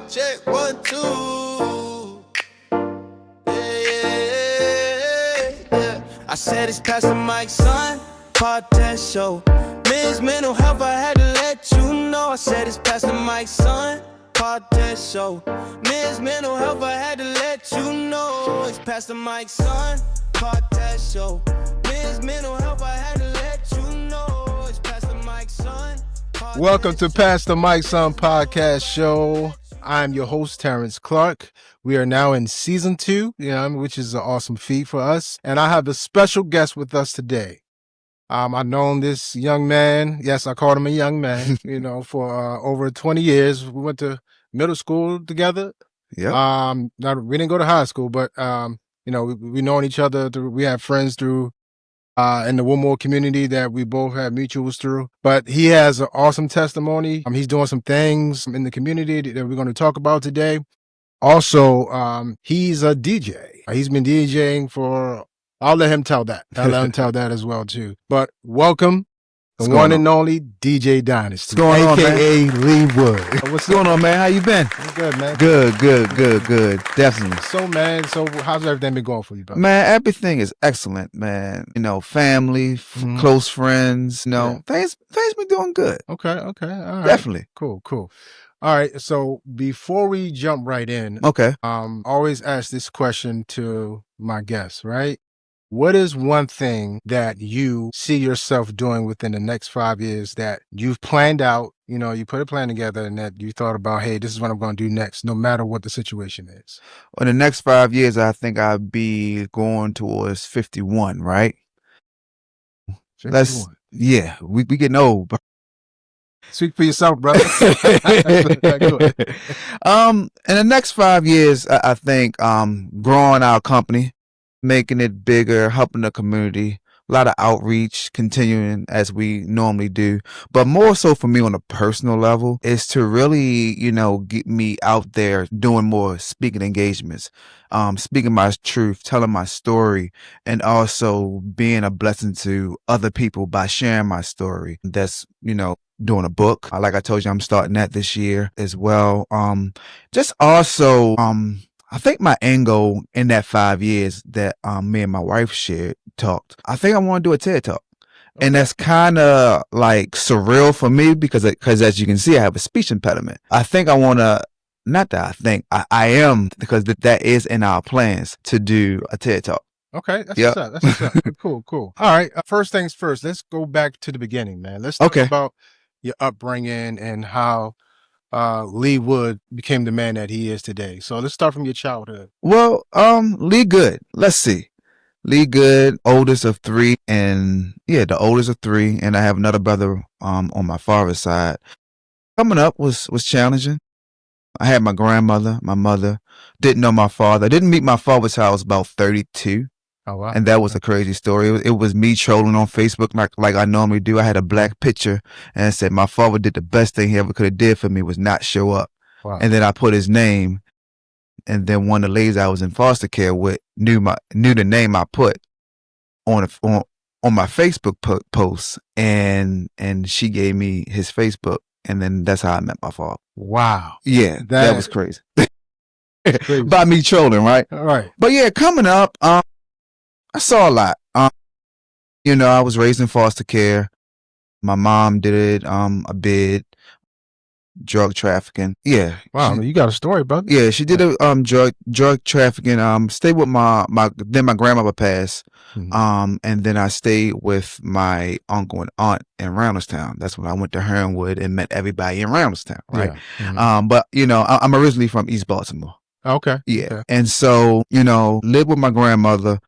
Check 1, 2. Yeah. I said it's past the mic, son. Podcast show. Men's mental health, I had to let you know. I said it's past the mic, son. Podcast show. Men's mental health, I had to let you know. It's past the mic, son. Podcast show. Men's mental health, I had to let you know. It's past the mic, son. Welcome to Pass the Mic Son podcast show. I'm your host, Terrence Clark. We are now in season 2, which is an awesome feat for us. And I have a special guest with us today. I've known this young man. Yes, I called him a young man, for over 20 years. We went to middle school together. Yeah. We didn't go to high school, but, we known each other. We have friends through in the Wilmore community that we both have mutuals through. But he has an awesome testimony. He's doing some things in the community that we're going to talk about today. Also, he's a DJ. He's been DJing for, I'll let him tell that. I'll let him tell that as well, too. But welcome, the one and only DJ Dynasty. What's going on, A.K.A. Lee Wood. What's going on, man? How you been? I'm good, man. Good. Definitely. So how's everything been going for you, brother? Man, everything is excellent, man. Family, close friends, things been doing good. Okay. All right. Definitely. Cool. All right. So before we jump right in, Okay. always ask this question to my guests, right? What is one thing that you see yourself doing within the next 5 years that you've planned out, you put a plan together and that you thought about, hey, this is what I'm going to do next, no matter what the situation is? Well, in the next 5 years, I think I'll be going towards 51, right? 51. We getting old, bro. Speak for yourself, brother. In the next 5 years, I think growing our company, making it bigger, helping the community, a lot of outreach, continuing as we normally do. But more so for me on a personal level is to really, get me out there doing more speaking engagements, speaking my truth, telling my story, and also being a blessing to other people by sharing my story. That's, doing a book. Like I told you, I'm starting that this year as well. Just also, I think my end goal in that 5 years that me and my wife talked, I think I want to do a TED Talk. Okay. And that's kind of like surreal for me because as you can see, I have a speech impediment. I think I want to, not that I think, I am, because that is in our plans to do a TED Talk. Okay, that's what's up. Cool. All right, first things first, let's go back to the beginning, man. Let's talk about your upbringing and how Lee Wood became the man that he is today. So let's start from your childhood. Well, Lee Good. Let's see. Lee Good, oldest of 3, and the oldest of 3, and I have another brother on my father's side. Coming up was challenging. I had my grandmother, my mother, didn't know my father. Didn't meet my father till I was about 32. Oh, wow. And that was a crazy story. It was me trolling on Facebook like I normally do. I had a black picture and I said my father did the best thing he ever could have did for me was not show up. Wow. And then I put his name, and then one of the ladies I was in foster care with knew the name I put on my Facebook post, and she gave me his Facebook, and then that's how I met my father. Wow. Yeah, that was crazy. Crazy. By me trolling, right? All right. But coming up, I saw a lot. I was raised in foster care. My mom did a bid, drug trafficking. Yeah. Wow, you got a story, brother. Yeah, she did a drug trafficking. Stayed with then my grandmother passed. Mm-hmm. And then I stayed with my uncle and aunt in Randallstown. That's when I went to Heronwood and met everybody in Randallstown, right? Yeah. Mm-hmm. But I'm originally from East Baltimore. Okay. Yeah. Okay. And so, lived with my grandmother.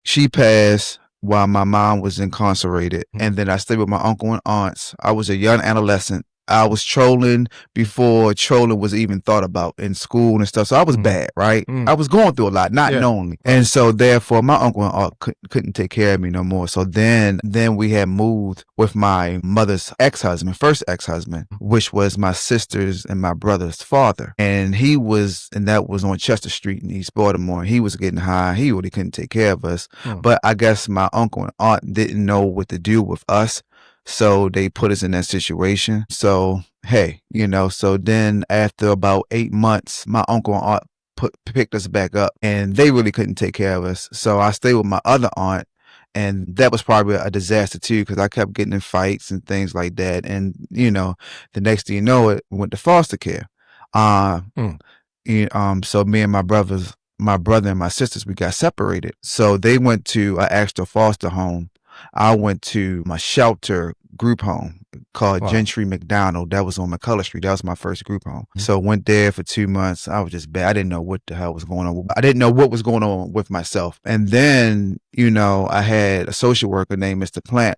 She passed while my mom was incarcerated. Mm-hmm. And then I stayed with my uncle and aunts. I was a young adolescent. I was trolling before trolling was even thought about in school and stuff. So I was bad, right? I was going through a lot, not knowingly. And so therefore my uncle and aunt couldn't take care of me no more. So then we had moved with my mother's first ex-husband, which was my sister's and my brother's father. And that was on Chester Street in East Baltimore. He was getting high. He really couldn't take care of us. But I guess my uncle and aunt didn't know what to do with us. So they put us in that situation. So, hey, so then after about 8 months, my uncle and aunt picked us back up, and they really couldn't take care of us. So I stayed with my other aunt, and that was probably a disaster too, because I kept getting in fights and things like that. And, the next thing you know, it went to foster care. So me and my brother and my sisters, we got separated. So they went to an extra foster home. I went to my shelter group home called Gentry McDonald. That was on McCullough Street. That was my first group home. So went there for 2 months. I was just bad. I didn't know what the hell was going on. I didn't know what was going on with myself. And then, I had a social worker named Mr. Plant.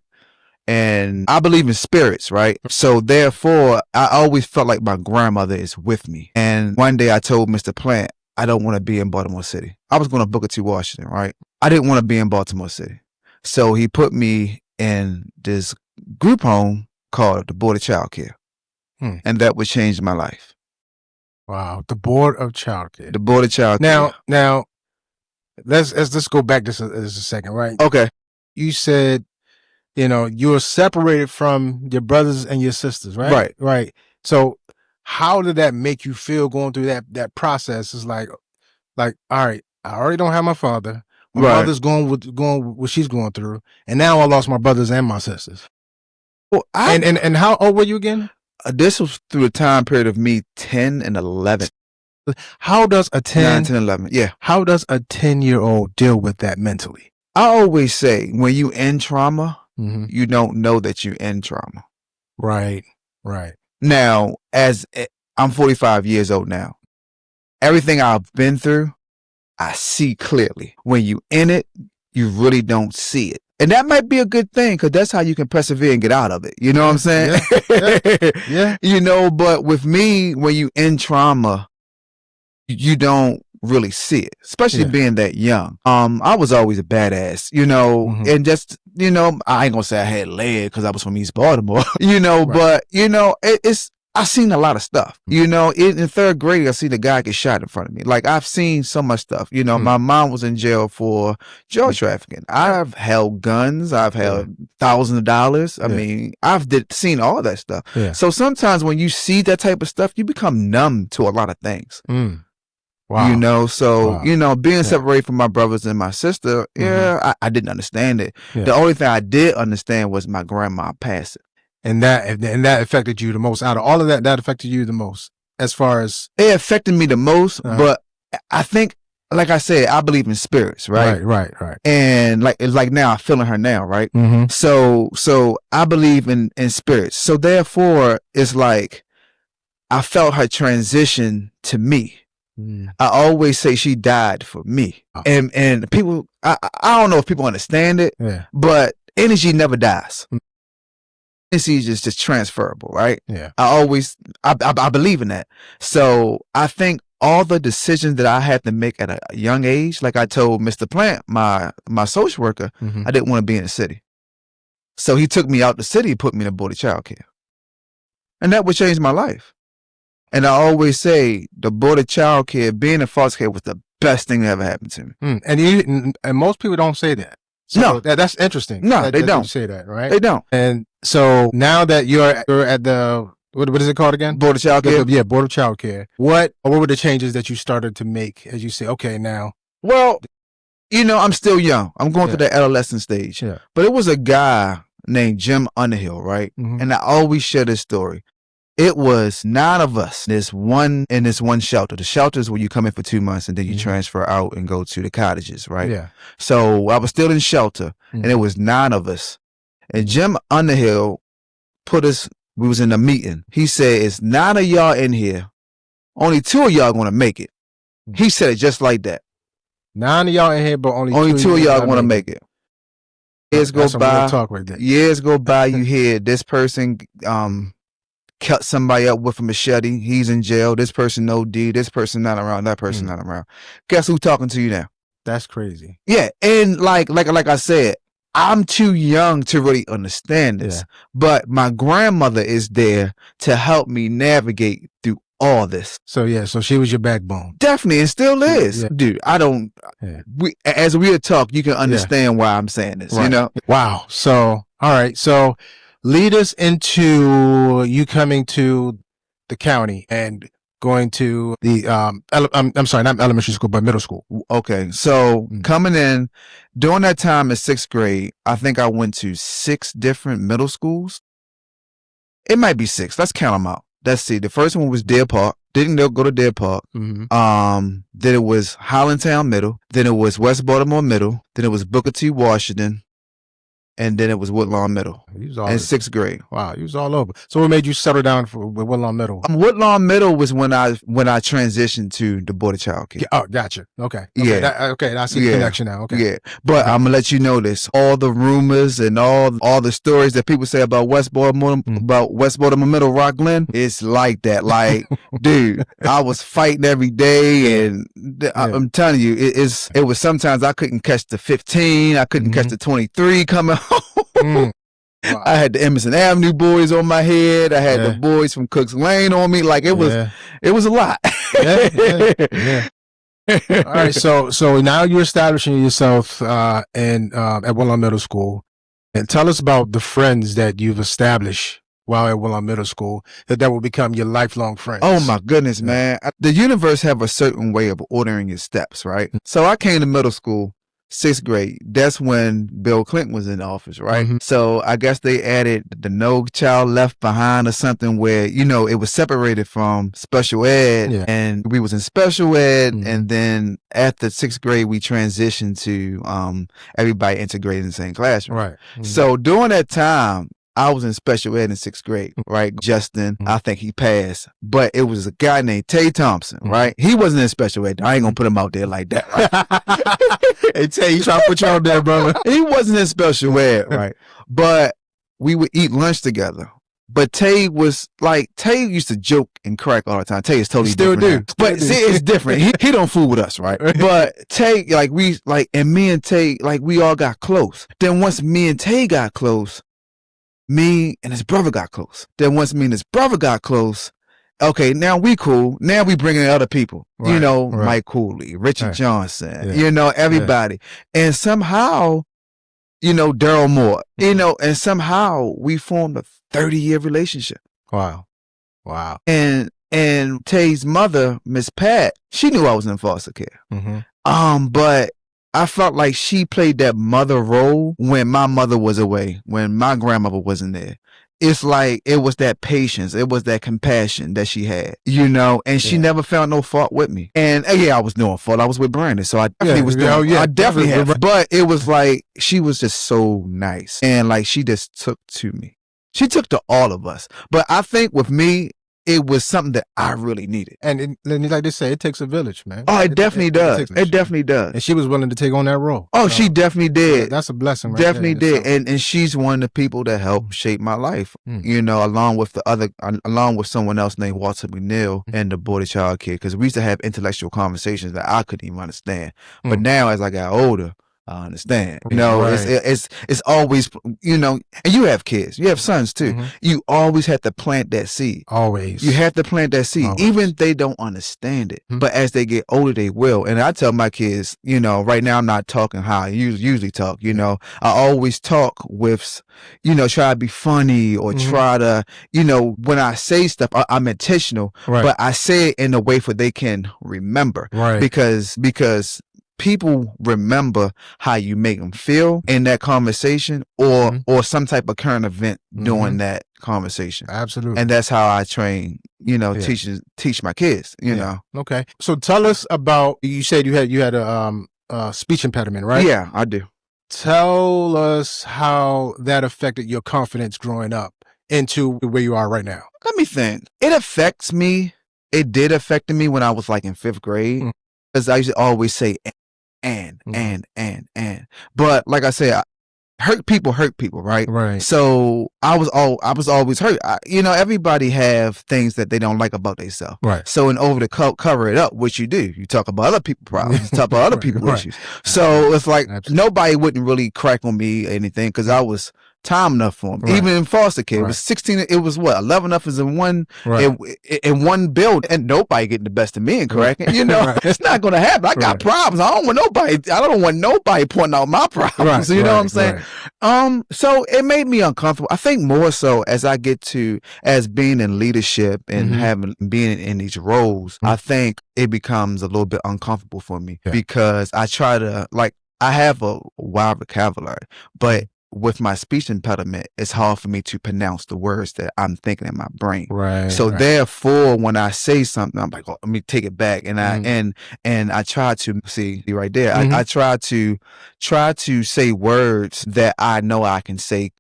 And I believe in spirits, right? So therefore, I always felt like my grandmother is with me. And one day I told Mr. Plant, I don't want to be in Baltimore City. I was going to Booker T. Washington, right? I didn't want to be in Baltimore City. So he put me in this group home called the Board of Child Care. And that would change my life. Wow. The Board of Child Care. The Board of Child Care. Now, let's go back just a second, right? Okay. You said, you were separated from your brothers and your sisters, right? Right. Right. So how did that make you feel going through that process? It's like, all right, I already don't have my father. My mother's going with what she's going through. And now I lost my brothers and my sisters. Well, and how old were you again? This was through the time period of me 10 and 11. How does a 9, 10, 11. Yeah. How does a 10-year-old deal with that mentally? I always say when you in trauma, you don't know that you're in trauma. Right. Now, as I'm 45 years old now, everything I've been through, I see clearly. When you in it, you really don't see it. And that might be a good thing, because that's how you can persevere and get out of it. You know what I'm saying? Yeah. But with me, when you in trauma, you don't really see it, especially being that young. I was always a badass, and just, I ain't gonna say I had lead because I was from East Baltimore, but, I've seen a lot of stuff, in 3rd grade, I seen a guy get shot in front of me. Like, I've seen so much stuff, my mom was in jail for drug trafficking. I've held guns. I've held thousands of dollars. I mean, I've seen all that stuff. Yeah. So sometimes when you see that type of stuff, you become numb to a lot of things. Wow. Being separated from my brothers and my sister, I didn't understand it. Yeah. The only thing I did understand was my grandma passing. And that affected you the most. Out of all of that affected you the most, as far as it affected me the most. But I think, like I said, I believe in spirits, right? Right. And like now, I'm feeling her now, right? So I believe in spirits. So therefore, it's like I felt her transition to me. I always say she died for me. And people, I don't know if people understand it, but energy never dies. Energy is just transferable, right? Yeah. I believe in that. So I think all the decisions that I had to make at a young age, like I told Mr. Plant, my social worker, I didn't want to be in the city. So he took me out the city, put me in a Board of Child Care. And that would change my life. And I always say the Board of Child Care, being in foster care, was the best thing that ever happened to me. And most people don't say that. So no, that's interesting. No, they don't say that, right? They don't. And so now that you're at the what is it called again? Board of Child Care. Yeah, Board of Child Care. What were the changes that you started to make as you say, okay, now? Well, I'm still young. I'm going through the adolescent stage. Yeah. But it was a guy named Jim Underhill, right? And I always share this story. It was 9 of us in this one shelter. The shelter is where you come in for 2 months and then you transfer out and go to the cottages, right? Yeah. So I was still in shelter and it was 9 of us. And Jim Underhill we was in a meeting. He said, it's 9 of y'all in here. Only 2 of y'all gonna make it. He said it just like that. 9 of y'all in here, but only 2 of y'all gonna make it. Years go by. Talk right there. Years go by. You hear this person cut somebody up with a machete. He's in jail. This person OD. This person not around. That person not around. Guess who's talking to you now? That's crazy. Yeah, and like I said, I'm too young to really understand this. But my grandmother is there to help me navigate through all this. So she was your backbone. Definitely, and still is. Dude, I don't. As we talk, you can understand why I'm saying this. Right. You know. Wow. So all right. So lead us into you coming to the county and going to the I'm sorry, not elementary school, but middle school. Okay, so coming in during that time in 6th grade, I think I went to 6 different middle schools. It might be 6. Let's count them out. Let's see. The first one was Deer Park. Didn't go to Deer Park. Then it was Highlandtown Middle. Then it was West Baltimore Middle. Then it was Booker T. Washington. And then it was Woodlawn Middle in 6th grade. Wow, you was all over. So what made you settle down with Woodlawn Middle? Woodlawn Middle was when I transitioned to the Board of Child Care. Oh, gotcha. Okay. Yeah. I see the connection now. Okay. Yeah. But I'm gonna let you know this. All the rumors and all the stories that people say about West Baltimore Middle, Rock Glen, it's like that. Like, dude, I was fighting every day, and I'm telling you, it was sometimes I couldn't catch the 15, I couldn't catch the 23 coming home. Wow. I had the Emerson Avenue boys on my head. I had the boys from Cooks Lane on me. Like it was a lot. All right. So now you're establishing yourself at Woodlawn Middle School, and tell us about the friends that you've established while at Woodlawn Middle School that will become your lifelong friends. Oh my goodness, man. The universe have a certain way of ordering your steps, right? So I came to middle school 6th grade. That's when Bill Clinton was in office, right? So I guess they added the No Child Left Behind or something where, it was separated from special ed, and we was in special ed, and then after 6th grade, we transitioned to everybody integrated in the same classroom. Right. So during that time, I was in special ed in 6th grade, right? Justin, I think he passed, but it was a guy named Tay Thompson, right? He wasn't in special ed. I ain't gonna put him out there like that, right? Hey, Tay, you trying to put you out there, brother. He wasn't in special ed, right? But we would eat lunch together. But Tay used to joke and crack all the time. Tay is totally still different. But see, it's different. He don't fool with us, right? But Tay, and me and Tay, we all got close. Then once me and Tay got close, me and his brother got close. Then once me and his brother got close, okay, now we cool. Now we bringing in other people. Right, Mike Cooley, Richard Johnson, everybody. And somehow, Daryl Moore, and somehow we formed a 30-year relationship. Wow. And Tay's mother, Miss Pat, she knew I was in foster care. But I felt like she played that mother role when my mother was away, when my grandmother wasn't there. It's like it was that patience, it was that compassion that she had, and she never found no fault with me. And I was no fault. I was with Brandon, so I definitely was doing. I definitely had, but it was like she was just so nice, and like she just took to me. She took to all of us. But I think with me, it was something that I really needed. And like they say, it takes a village, man. Oh, it definitely does. It definitely does. And she was willing to take on that role. Oh, she definitely did. That's a blessing, right? Definitely did. And she's one of the people that helped shape my life, along with someone else named Walter McNeil and the Board of Child Care, because we used to have intellectual conversations that I couldn't even understand. But now as I got older, I understand. It's always, and you have kids, you have sons too. You always have to plant that seed. Always. You have to plant that seed, even if they don't understand it. But as they get older, they will. And I tell my kids, right now I'm not talking how I usually talk. I always talk with, try to be funny or try to, when I say stuff, I'm intentional, but I say it in a way for they can remember. Right. Because people remember how you make them feel in that conversation or some type of current event during that conversation. Absolutely. And that's how I train, teach my kids, know. Okay. So tell us about, you said you had a speech impediment, right? Yeah, I do. Tell us how that affected your confidence growing up into where you are right now. Let me think. It affects me. It did affect me when I was in 5th grade. Because I used to always say, and. But like I said, hurt people, right? Right. So I was always hurt. Everybody have things that they don't like about themselves. Right. So in order to cover it up, what you do, you talk about other people's problems, you talk about other people's issues. So it's like nobody wouldn't really crack on me or anything because I was time enough for them. Right. Even in foster care, it Right. was 16. It was what 11 of us in one Right. in one building, and nobody getting the best of me and correcting. You know, Right. it's not gonna happen. I got Right. problems. I don't want nobody pointing out my problems. Right. You know what I'm Right. saying? Right. So it made me uncomfortable. I think more so as being in leadership and Mhm. being in these roles, I think it becomes a little bit uncomfortable for me because I try to I have a wide vocabulary, but with my speech impediment, it's hard for me to pronounce the words that I'm thinking in my brain. Right. So right. therefore, when I say something, I'm like, oh, let me take it back, and Mhm. I try to see right there. Mhm. I try to say words that I know I can say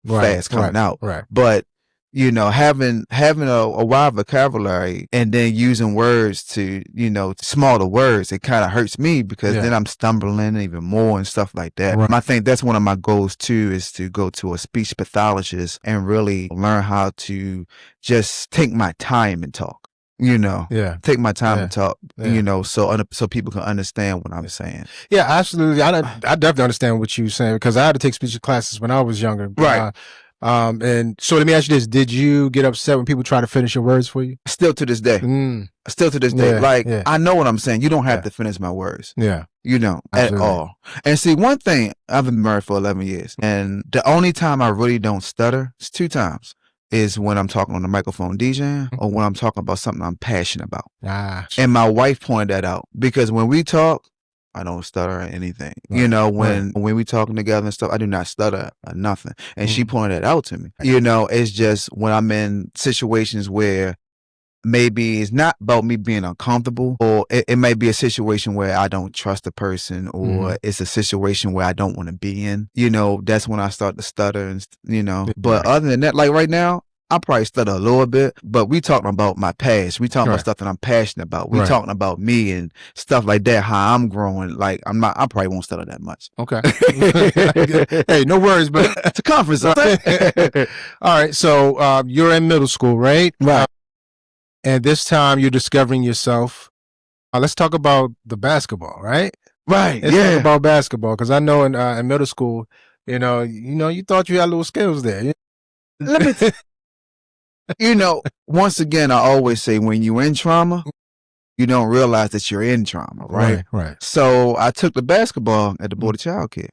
Right. fast coming out, Right. but you know, having a wide vocabulary and then using words to, you know, smaller words, it kind of hurts me because Yeah. then I'm stumbling even more and stuff like that. Right. I think that's one of my goals too, is to go to a speech pathologist and really learn how to just take my time and talk. You know, Yeah. take my time Yeah. and talk. Yeah. You know, so people can understand what I'm saying. Yeah, absolutely. I definitely understand what you're saying because I had to take speech classes when I was younger. Right. And so let me ask you this: did you get upset when people try to finish your words for you? Still to this day. Still to this day. Yeah, Like, yeah. I know what I'm saying. You don't have Yeah. to finish my words. Yeah. You know, Absolutely. at all. And see, one thing, I've been married for 11 years, and the only time I really don't stutter is 2 times. Is when I'm talking on the microphone DJing or when I'm talking about something I'm passionate about. And my wife pointed that out because when we talk, I don't stutter or anything. Right. You know, when we talking together and stuff, I do not stutter or nothing. And she pointed that out to me. You know, it's just when I'm in situations where maybe it's not about me being uncomfortable, or it may be a situation where I don't trust the person, or it's a situation where I don't want to be in. You know, that's when I start to stutter, and you know. But other than that, like right now, I probably stutter a little bit, but we talking about my past. We talking about stuff that I'm passionate about. We talking about me and stuff like that, how I'm growing. Like I probably won't stutter that much. Okay. Hey, no worries, but it's a conference. All right. So you're in middle school, right? Right. And this time you're discovering yourself. Let's talk about the basketball, right? Right. Let's talk about basketball because I know in middle school, you thought you had little skills there. Let me. You know, once again, I always say when you're in trauma, you don't realize that you're in trauma, right? Right. So I took the basketball at the Board of Child Care.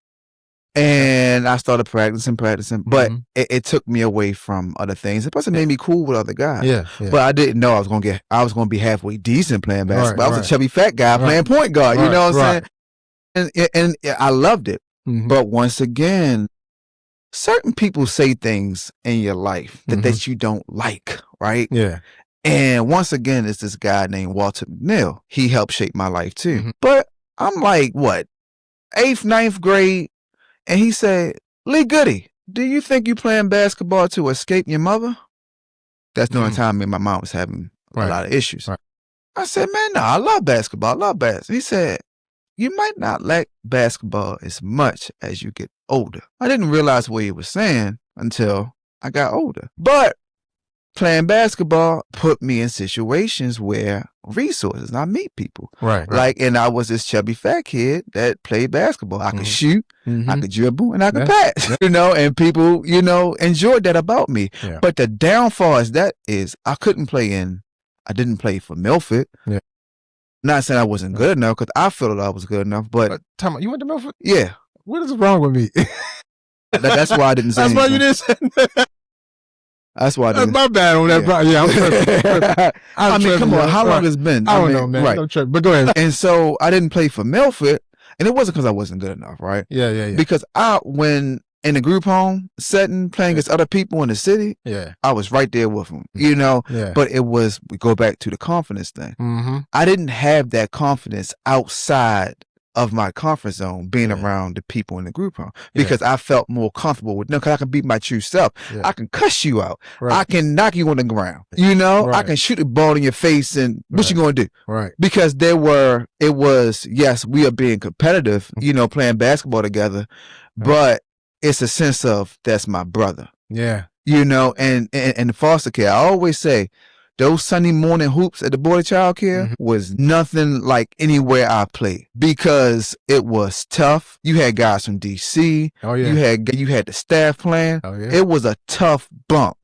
And I started practicing, but it took me away from other things. It plus it made me cool with other guys. Yeah. But I didn't know I was gonna be halfway decent playing basketball. I was a chubby fat guy playing point guard. You know what I'm saying? And I loved it. But once again, certain people say things in your life that you don't like, right? Yeah. And once again, it's this guy named Walter McNeil. He helped shape my life too. But I'm like, what, 8th, 9th grade? And he said, Lee Goody, do you think you playing basketball to escape your mother? That's the only time me and my mom was having a lot of issues. Right. I said, man, no, I love basketball. I love basketball. He said, you might not like basketball as much as you get older. I didn't realize what he was saying until I got older. But playing basketball put me in situations where resources, I meet people. Right. Like, and I was this chubby fat kid that played basketball. I could shoot, I could dribble, and I could pass. You know, and people, enjoyed that about me. Yeah. But the downfall is I didn't play for Milford. Yeah. Not saying I wasn't good enough, because I felt that I was good enough. But Tom, you went to Milford? Yeah. What is wrong with me? That's why I didn't say That's anything. why you didn't say that. That's why I That's didn't. my bad on that. Yeah, I'm tripping. I mean, come on. How long has it been? I don't know, man. Right. Don't trip. But go ahead. And so I didn't play for Milford, and it wasn't because I wasn't good enough, right? Yeah. Because when in the group home setting, playing against other people in the city, I was right there with them, Yeah. But we go back to the confidence thing. I didn't have that confidence outside of my comfort zone, being around the people in the group home, because I felt more comfortable with them, because I can be my true self. I can cuss you out. I can knock you on the ground. I can shoot a ball in your face, and what you gonna do? Right. Because yes, we are being competitive, playing basketball together, but it's a sense of, that's my brother. Yeah. And in foster care, I always say, those Sunday morning hoops at the board of child care was nothing like anywhere I played because it was tough. You had guys from DC. Oh yeah. You had the staff playing. Oh yeah. It was a tough bump.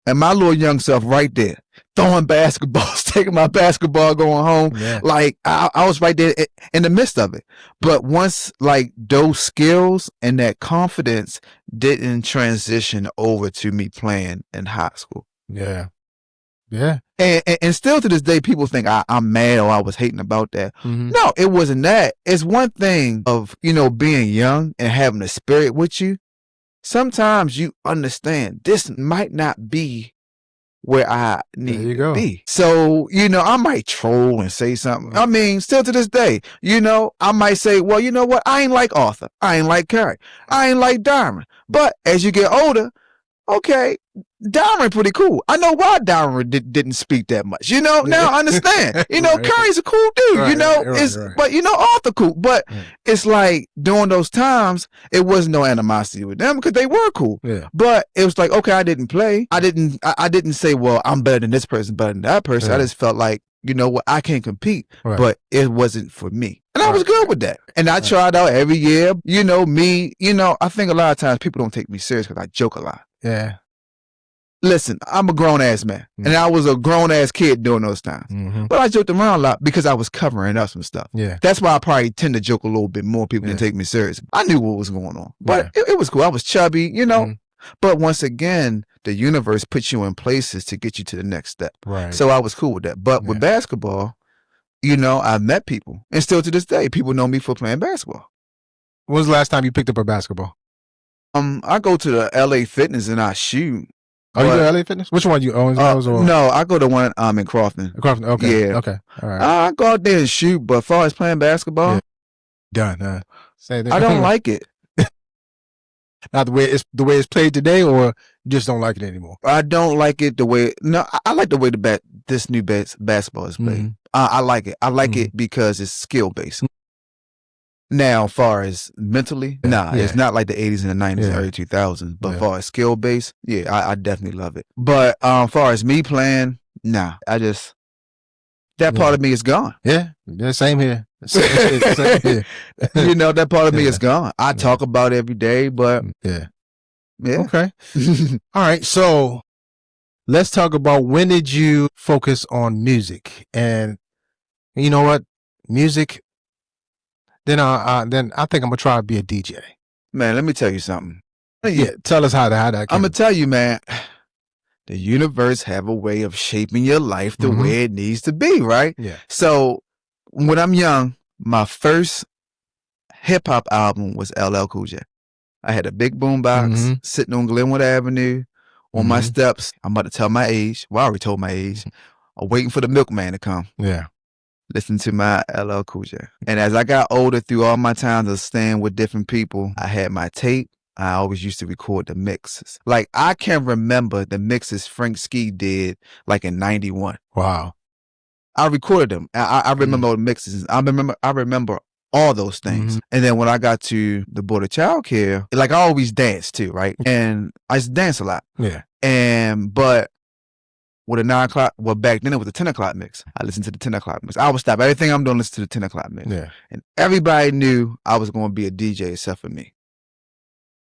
And my little young self right there, throwing basketballs, taking my basketball, going home. Yeah. Like I was right there in the midst of it. But once like those skills and that confidence didn't transition over to me playing in high school. Yeah. Yeah. And still to this day, people think I'm mad or I was hating about that. No, it wasn't that. It's one thing of, being young and having a spirit with you. Sometimes you understand this might not be where I need to be. So, I might troll and say something. I mean, still to this day, I might say, well, you know what? I ain't like Arthur. I ain't like Carrie. I ain't like Diamond. But as you get older, okay, Diamond pretty cool. I know why Diamond didn't speak that much. Now I understand. Right. Curry's a cool dude. But Arthur cool. But it's like during those times, it wasn't no animosity with them because they were cool. Yeah. But it was like, okay, I didn't play. I didn't say, well, I'm better than this person, better than that person. I just felt like, you know what, I can't compete, but it wasn't for me. And I was good with that. And I tried out every year. I think a lot of times people don't take me serious because I joke a lot. Yeah. Listen, I'm a grown-ass man, and I was a grown-ass kid during those times. But I joked around a lot because I was covering up some stuff. Yeah. That's why I probably tend to joke a little bit more. People didn't take me serious. I knew what was going on. But it was cool. I was chubby, But once again, the universe puts you in places to get you to the next step. Right. So I was cool with that. But with basketball, I've met people. And still to this day, people know me for playing basketball. When was the last time you picked up a basketball? I go to the LA Fitness and I shoot. Oh, you go to LA Fitness? Which one you own? No, I go to one in Crofton. Crofton, okay. Yeah. Okay. All right. I go out there and shoot, but as far as playing basketball, done. Same thing. I don't like it. Not the way it's played today, or you just don't like it anymore? I don't like it the way. No, I like the way this new basketball is played. I like it. I like it because it's skill based. Now, as far as mentally, it's not like the 80s and the 90s and early 2000s. But as far as skill based, I definitely love it. But as far as me playing, that part of me is gone. Yeah, same here. Same here. That part of me is gone. I talk about it every day, but yeah. Okay. All right. So let's talk about, when did you focus on music? And you know what? Music. Then I think I'm gonna try to be a DJ. Man, let me tell you something. Yeah, tell us how that. I'm gonna tell you, man. The universe have a way of shaping your life the way it needs to be, right? Yeah. So when I'm young, my first hip hop album was LL Cool J. I had a big boombox sitting on Glenwood Avenue on my steps. I'm about to tell my age. Well, I already told my age. I'm waiting for the milkman to come. Yeah. Listen to my LL Cool J. And as I got older, through all my times of staying with different people, I had my tape. I always used to record the mixes. Like, I can remember the mixes Frank Ski did like in 91. Wow. I recorded them. I remember the mixes. I remember all those things. And then when I got to the board of child care, like, I always danced too, right? And I used to dance a lot. Yeah. But with a 9 o'clock, well, back then it was a 10 o'clock mix. I listened to the 10 o'clock mix. I would stop everything I'm doing, listen to the 10 o'clock mix. Yeah. And everybody knew I was going to be a DJ except for me.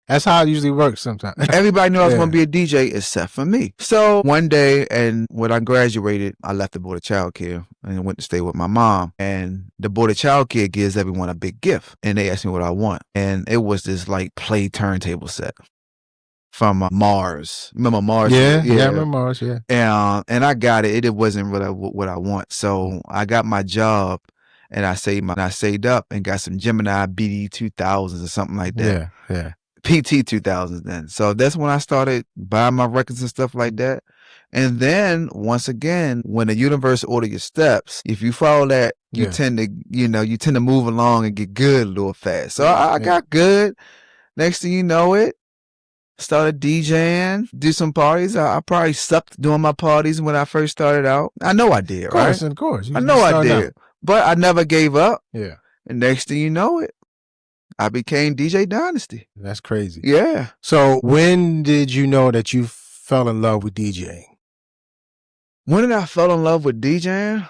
That's how it usually works sometimes. Everybody knew I was going to be a DJ except for me. So one day, and when I graduated, I left the board of child care and went to stay with my mom. And the board of child care gives everyone a big gift. And they asked me what I want. And it was this like play turntable set from Mars. Remember Mars? Yeah, I remember Mars, yeah. And I got it. It wasn't what I want. So I got my job and I saved up and got some Gemini BD 2000s or something like that. Yeah. PT 2000s then. So that's when I started buying my records and stuff like that. And then once again, when the universe order your steps, if you follow that, you tend to move along and get good a little fast. So I got good. Next thing you know it, started DJing, do some parties. I probably sucked doing my parties when I first started out. I know I did, right? Of course. I know I did. But I never gave up. Yeah. And next thing you know it, I became DJ Dynasty. That's crazy. Yeah. So when did you know that you fell in love with DJing? When did I fall in love with DJing?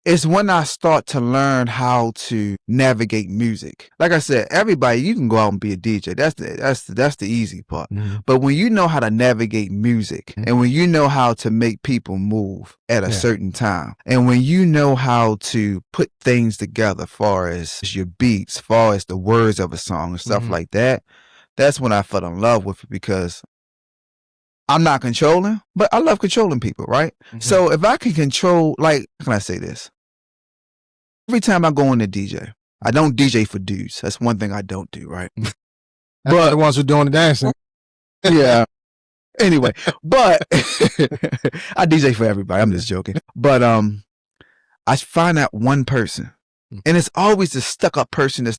It's when I start to learn how to navigate music. Like I said, everybody, you can go out and be a DJ. That's the easy part. Mm-hmm. But when you know how to navigate music, and when you know how to make people move at a certain time, and when you know how to put things together, far as your beats, far as the words of a song and stuff like that, that's when I fell in love with it, because I'm not controlling, but I love controlling people, right? So if I can control, like, how can I say this? Every time I go in to DJ, I don't DJ for dudes. That's one thing I don't do, right? But the ones who doing the dancing. Yeah. Anyway, but I DJ for everybody. I'm just joking. But I find that one person, and it's always the stuck up person that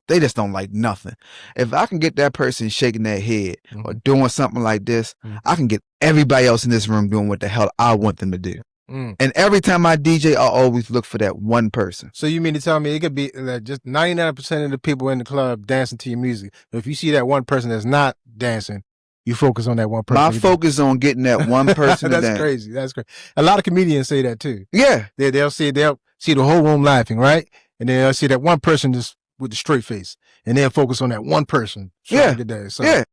they just don't like nothing. If I can get that person shaking their head or doing something like this, I can get everybody else in this room doing what the hell I want them to do. And every time I DJ, I always look for that one person. So you mean to tell me it could be that just 99% of the people in the club dancing to your music, but if you see that one person that's not dancing, you focus on that one person. My focus on getting that one person to dance. Crazy. That's crazy. A lot of comedians say that too. Yeah. They'll see the whole room laughing, right? And then they'll see that one person just with the straight face, and they'll focus on that one person. Yeah. So, yeah.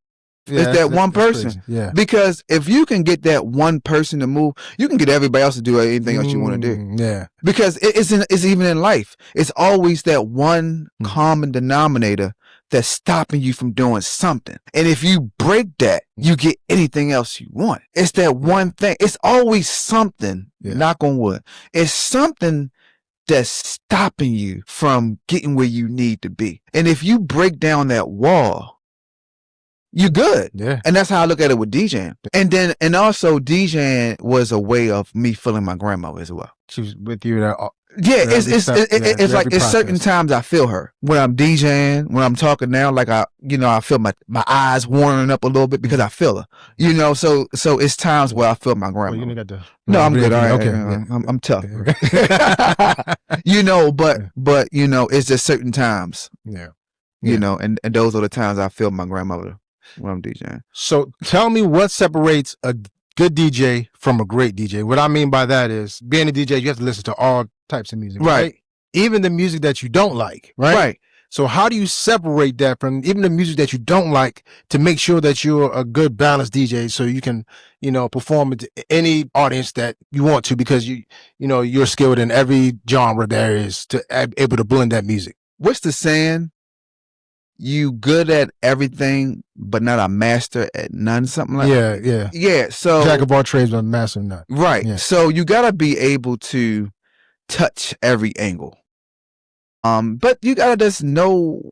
It's that one person. Yeah. Because if you can get that one person to move, you can get everybody else to do anything else you want to do. Yeah. Because it's even in life. It's always that one common denominator that's stopping you from doing something. And if you break that, you get anything else you want. It's that one thing. It's always something, knock on wood. It's something that's stopping you from getting where you need to be. And if you break down that wall, you're good. Yeah. And that's how I look at it with DJing. And also DJing was a way of me feeling my grandmother as well. She was with you there. It's like it's certain times I feel her when I'm DJing, when I'm talking now, like I feel my eyes warming up a little bit because I feel her, so it's times where I feel my grandma. Well, no, I'm good. All right. Okay. I'm tough. But it's just certain times. Yeah. And those are the times I feel my grandmother when I'm DJing. So tell me what separates a good DJ from a great DJ. What I mean by that is, being a DJ, you have to listen to all types of music, right? Even the music that you don't like, right? Right. So how do you separate that from even the music that you don't like to make sure that you're a good balanced DJ so you can, perform to any audience that you want to, because you're skilled in every genre there is to able to blend that music. What's the saying? You good at everything, but not a master at none, something like that. Yeah. So jack of all trades, but master of none. Right. Yeah. So you gotta be able to touch every angle. But you gotta just know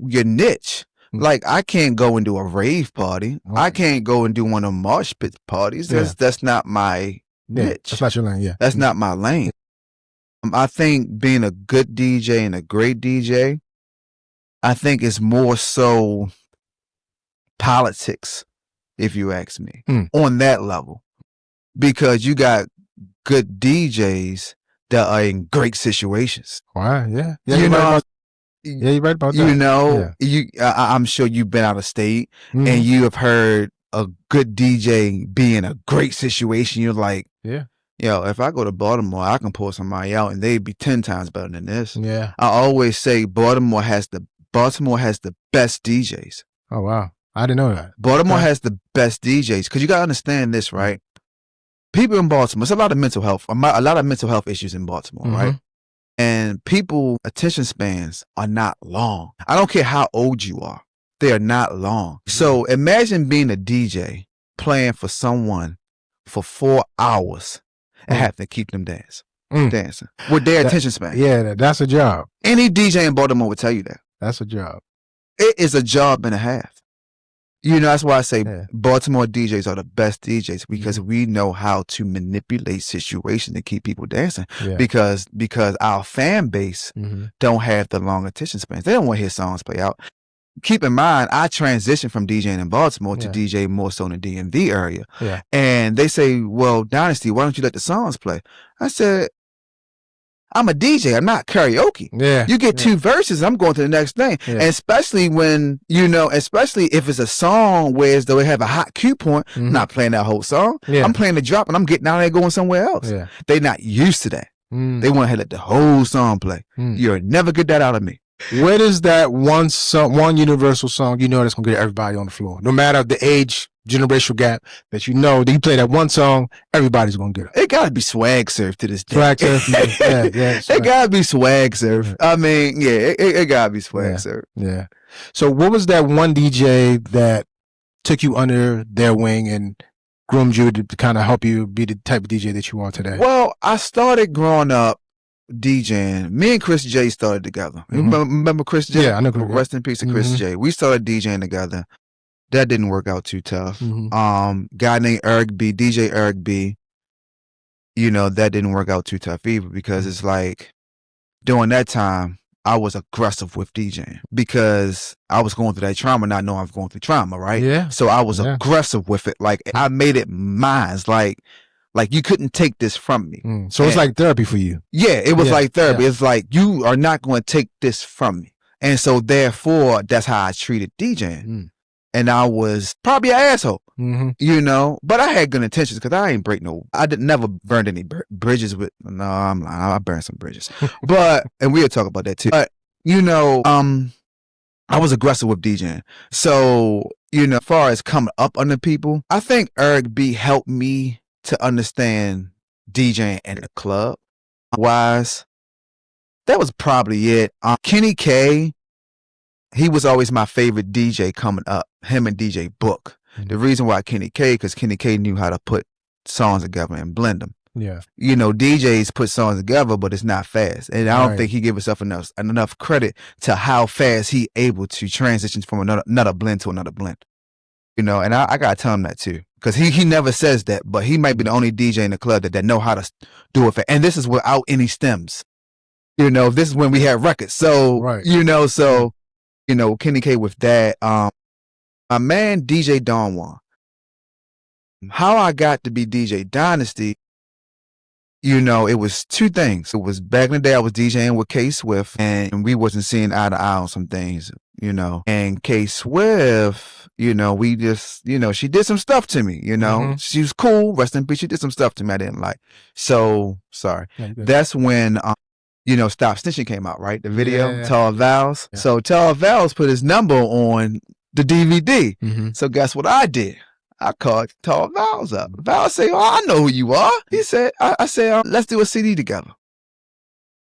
your niche. Like, I can't go and do a rave party. I can't go and do one of mosh pit parties. That's not my niche. That's not your lane. Yeah. That's not my lane. I think being a good DJ and a great DJ, I think it's more so politics, if you ask me, on that level. Because you got good DJs that are in great situations. Wow, yeah. You're right about that. I'm sure you've been out of state and you have heard a good DJ be in a great situation. You're like, if I go to Baltimore, I can pull somebody out and they'd be 10 times better than this. Yeah. I always say Baltimore has the best DJs. Oh, wow. I didn't know that. Baltimore has the best DJs, because you got to understand this, right? People in Baltimore, it's a lot of mental health issues in Baltimore, right? And people, attention spans are not long. I don't care how old you are. They are not long. So imagine being a DJ playing for someone for 4 hours and have to keep them dancing with their attention span. Yeah, that's a job. Any DJ in Baltimore would tell you that. That's a job. It is a job and a half. That's why I say Baltimore DJs are the best DJs, because we know how to manipulate situations to keep people dancing. Yeah. Because our fan base don't have the long attention spans. They don't want to hear songs play out. Keep in mind, I transitioned from DJing in Baltimore to DJ more so in the DMV area. Yeah. And they say, well, Dynasty, why don't you let the songs play? I said, I'm a DJ. I'm not karaoke. Yeah. You get 2 verses, I'm going to the next thing. Yeah. And especially when, especially if it's a song where as though it have a hot cue point, I'm not playing that whole song. Yeah. I'm playing the drop and I'm getting out there going somewhere else. Yeah. They not used to that. They want to let the whole song play. You'll never get that out of me. Where does that one song, one universal song, that's gonna get everybody on the floor, no matter the age, generational gap, that that you play that one song, everybody's gonna get it. It gotta be swag surf to this day. Swag surf, yeah. It gotta be swag surf. I mean, yeah, it gotta be swag surf. Yeah. So what was that one DJ that took you under their wing and groomed you to kind of help you be the type of DJ that you are today? Well, I started growing up DJing. Me and Chris J started together. Remember Chris J? Yeah, I know. Rest in peace to Chris J. We started DJing together. That didn't work out too tough. Guy named Eric B, DJ Eric B. That didn't work out too tough either, because it's like during that time I was aggressive with DJing because I was going through that trauma, not knowing I was going through trauma, right? Yeah. So I was aggressive with it. Like I made it mine. Like you couldn't take this from me. So it's like therapy for you. Yeah, it was like therapy. It's like, you are not going to take this from me. And so therefore, that's how I treated DJing. And I was probably an asshole, but I had good intentions because I ain't I never burned any bridges with, no, I'm lying. I burned some bridges. And we'll talk about that too. But, I was aggressive with DJing. So, as far as coming up under people, I think Eric B helped me to understand DJing in the club wise. That was probably it. Kenny K, he was always my favorite DJ coming up, him and DJ Book. The reason why Kenny K, because Kenny K knew how to put songs together and blend them. Yeah. DJs put songs together, but it's not fast. And I don't think he gave himself enough credit to how fast he able to transition from another blend to another blend. And I got to tell him that too. Because he never says that, but he might be the only DJ in the club that know how to do it. And this is without any stems. This is when we had records. So, Kenny K with that. My man, DJ Don Juan. How I got to be DJ Dynasty, it was 2 things. It was back in the day I was DJing with K Swift, and we wasn't seeing eye to eye on some things, And K Swift, we just, she did some stuff to me, She was cool, rest in peace. She did some stuff to me I didn't like. So, sorry. That's when, Stop Snitching came out, right? The video, Tall Vowels. Yeah. So Tall Vowels put his number on the DVD. So guess what I did? I called Tall Vowels up. Vowels say, "Oh, I know who you are." He said, I said, let's do a CD together.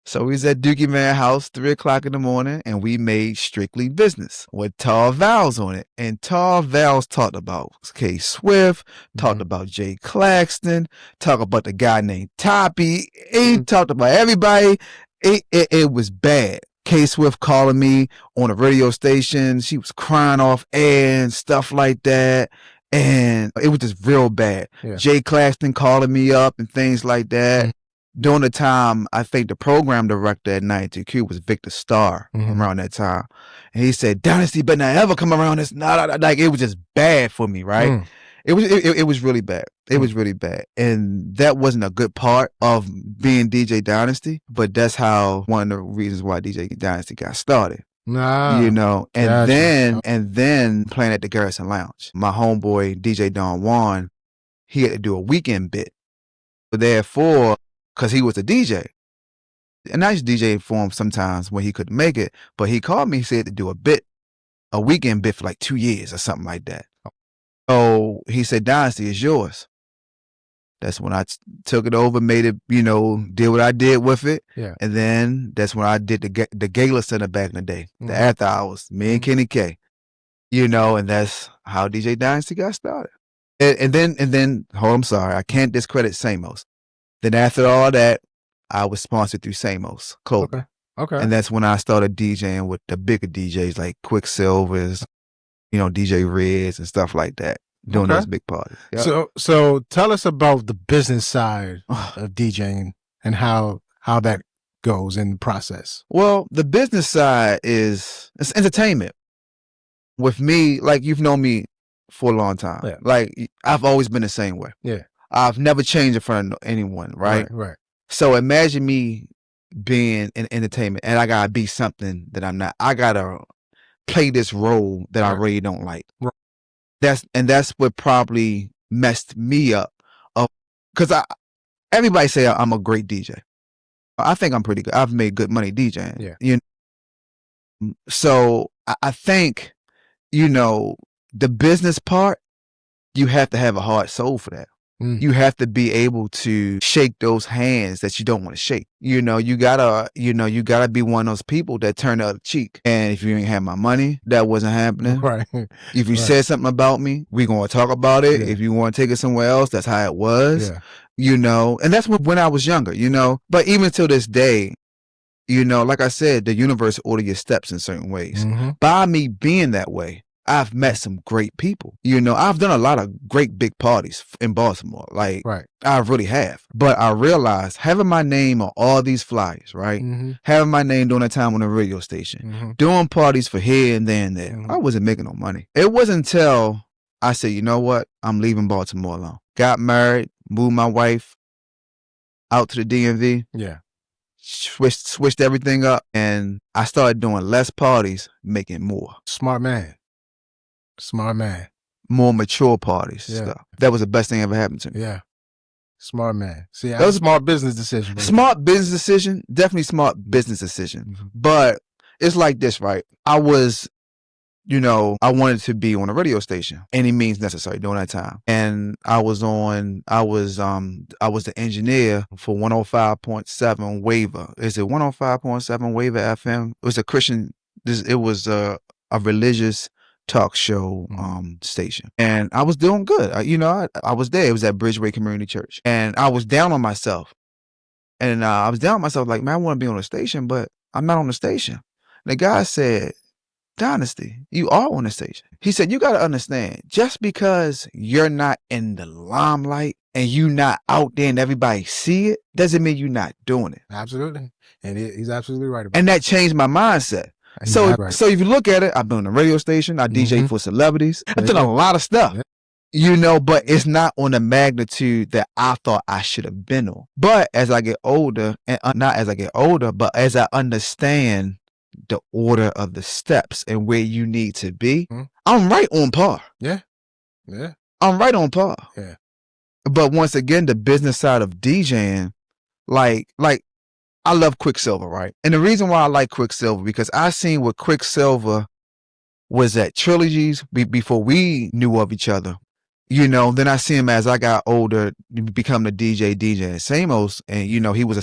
So we was at Dookie Man house, 3:00 in the morning, and we made Strictly Business with Tall Vowels on it. And Tall Vowels talked about K Swift, talked about Jay Claxton, talked about the guy named Toppy. He talked about everybody. It was bad. K Swift calling me on a radio station. She was crying off air and stuff like that. And it was just real bad. Yeah. Jay Claxton calling me up and things like that. During the time, I think the program director at 92Q was Victor Starr around that time. And he said, Dynasty better not ever come around this. Like, it was just bad for me, right? It was really bad. It was really bad. And that wasn't a good part of being DJ Dynasty, but that's how one of the reasons why DJ Dynasty got started. And then playing at the Garrison Lounge. My homeboy, DJ Don Juan, he had to do a weekend bit. But therefore, because he was a DJ. And I used to DJ for him sometimes when he couldn't make it. But he called me, he said to do a weekend bit for like 2 years or something like that. So he said, Dynasty is yours. That's when I took it over, made it, did what I did with it. Yeah. And then that's when I did the Gala Center back in the day, the after hours, me and Kenny K, and that's how DJ Dynasty got started. And then, I'm sorry, I can't discredit Samos. Then after all that, I was sponsored through Samos clothing. Okay. And that's when I started DJing with the bigger DJs like Quicksilvers, DJ Reds and stuff like that, doing those big parties. Yep. So tell us about the business side of DJing and how that goes in the process. Well, the business side it's entertainment. With me, like, you've known me for a long time. Yeah. Like, I've always been the same way. Yeah. I've never changed in front of anyone, right? Right. So imagine me being in entertainment, and I gotta be something that I'm not. I gotta play this role that I really don't like. Right. That's what probably messed me up. Because everybody say I'm a great DJ. I think I'm pretty good. I've made good money DJing. Yeah. You know? So I think, you know, the business part, you have to have a hard soul for that. You have to be able to shake those hands that you don't want to shake. You know, you gotta be one of those people that turn the other cheek. And if you ain't have my money, that wasn't happening. Right. If you said something about me, we gonna talk about it. Yeah. If you want to take it somewhere else, that's how it was. Yeah. You know, and that's when I was younger, you know. But even till this day, you know, like I said, the universe order your steps in certain ways. By me being that way, I've met some great people. You know, I've done a lot of great big parties in Baltimore. Like, I really have. But I realized having my name on all these flyers, right? Having my name during that time on the radio station, doing parties for here and there and there. I wasn't making no money. It wasn't until I said, you know what? I'm leaving Baltimore alone. Got married, moved my wife out to the DMV. Yeah. Switched everything up, and I started doing less parties, making more. Smart man. Smart man. More mature parties. Yeah. Stuff. That was the best thing ever happened to me. Yeah. Smart man. See, that was a smart business decision. Right? Smart business decision. Definitely smart business decision. But it's like this, right? I was, you know, I wanted to be on a radio station, any means necessary during that time. And I was the engineer for 105.7 Waiver. Is it 105.7 Waiver FM? It was a Christian, it was a religious talk show station. And I was doing good. I was there. It was at Bridgeway Community Church. And I was down on myself. And I was down on myself like, man, I want to be on the station, but I'm not on the station. And the guy said, Dynasty, you are on the station. He said, you got to understand, just because you're not in the limelight and you not out there and everybody see it, doesn't mean you're not doing it. Absolutely. And he's absolutely right about and that changed my mindset. So if you look at it, I've been on a radio station, I DJ for celebrities, I've done a lot of stuff, you know, but it's not on the magnitude that I thought I should have been on. But as I get older, and not as I get older, but as I understand the order of the steps and where you need to be, I'm right on par. Yeah. Yeah. I'm right on par. Yeah. But once again, the business side of DJing, like I love Quicksilver, right? And the reason why I like Quicksilver, because I seen what Quicksilver was at Trilogies before we knew of each other. You know, then I see him as I got older, become the DJ at Samos, and you know, he was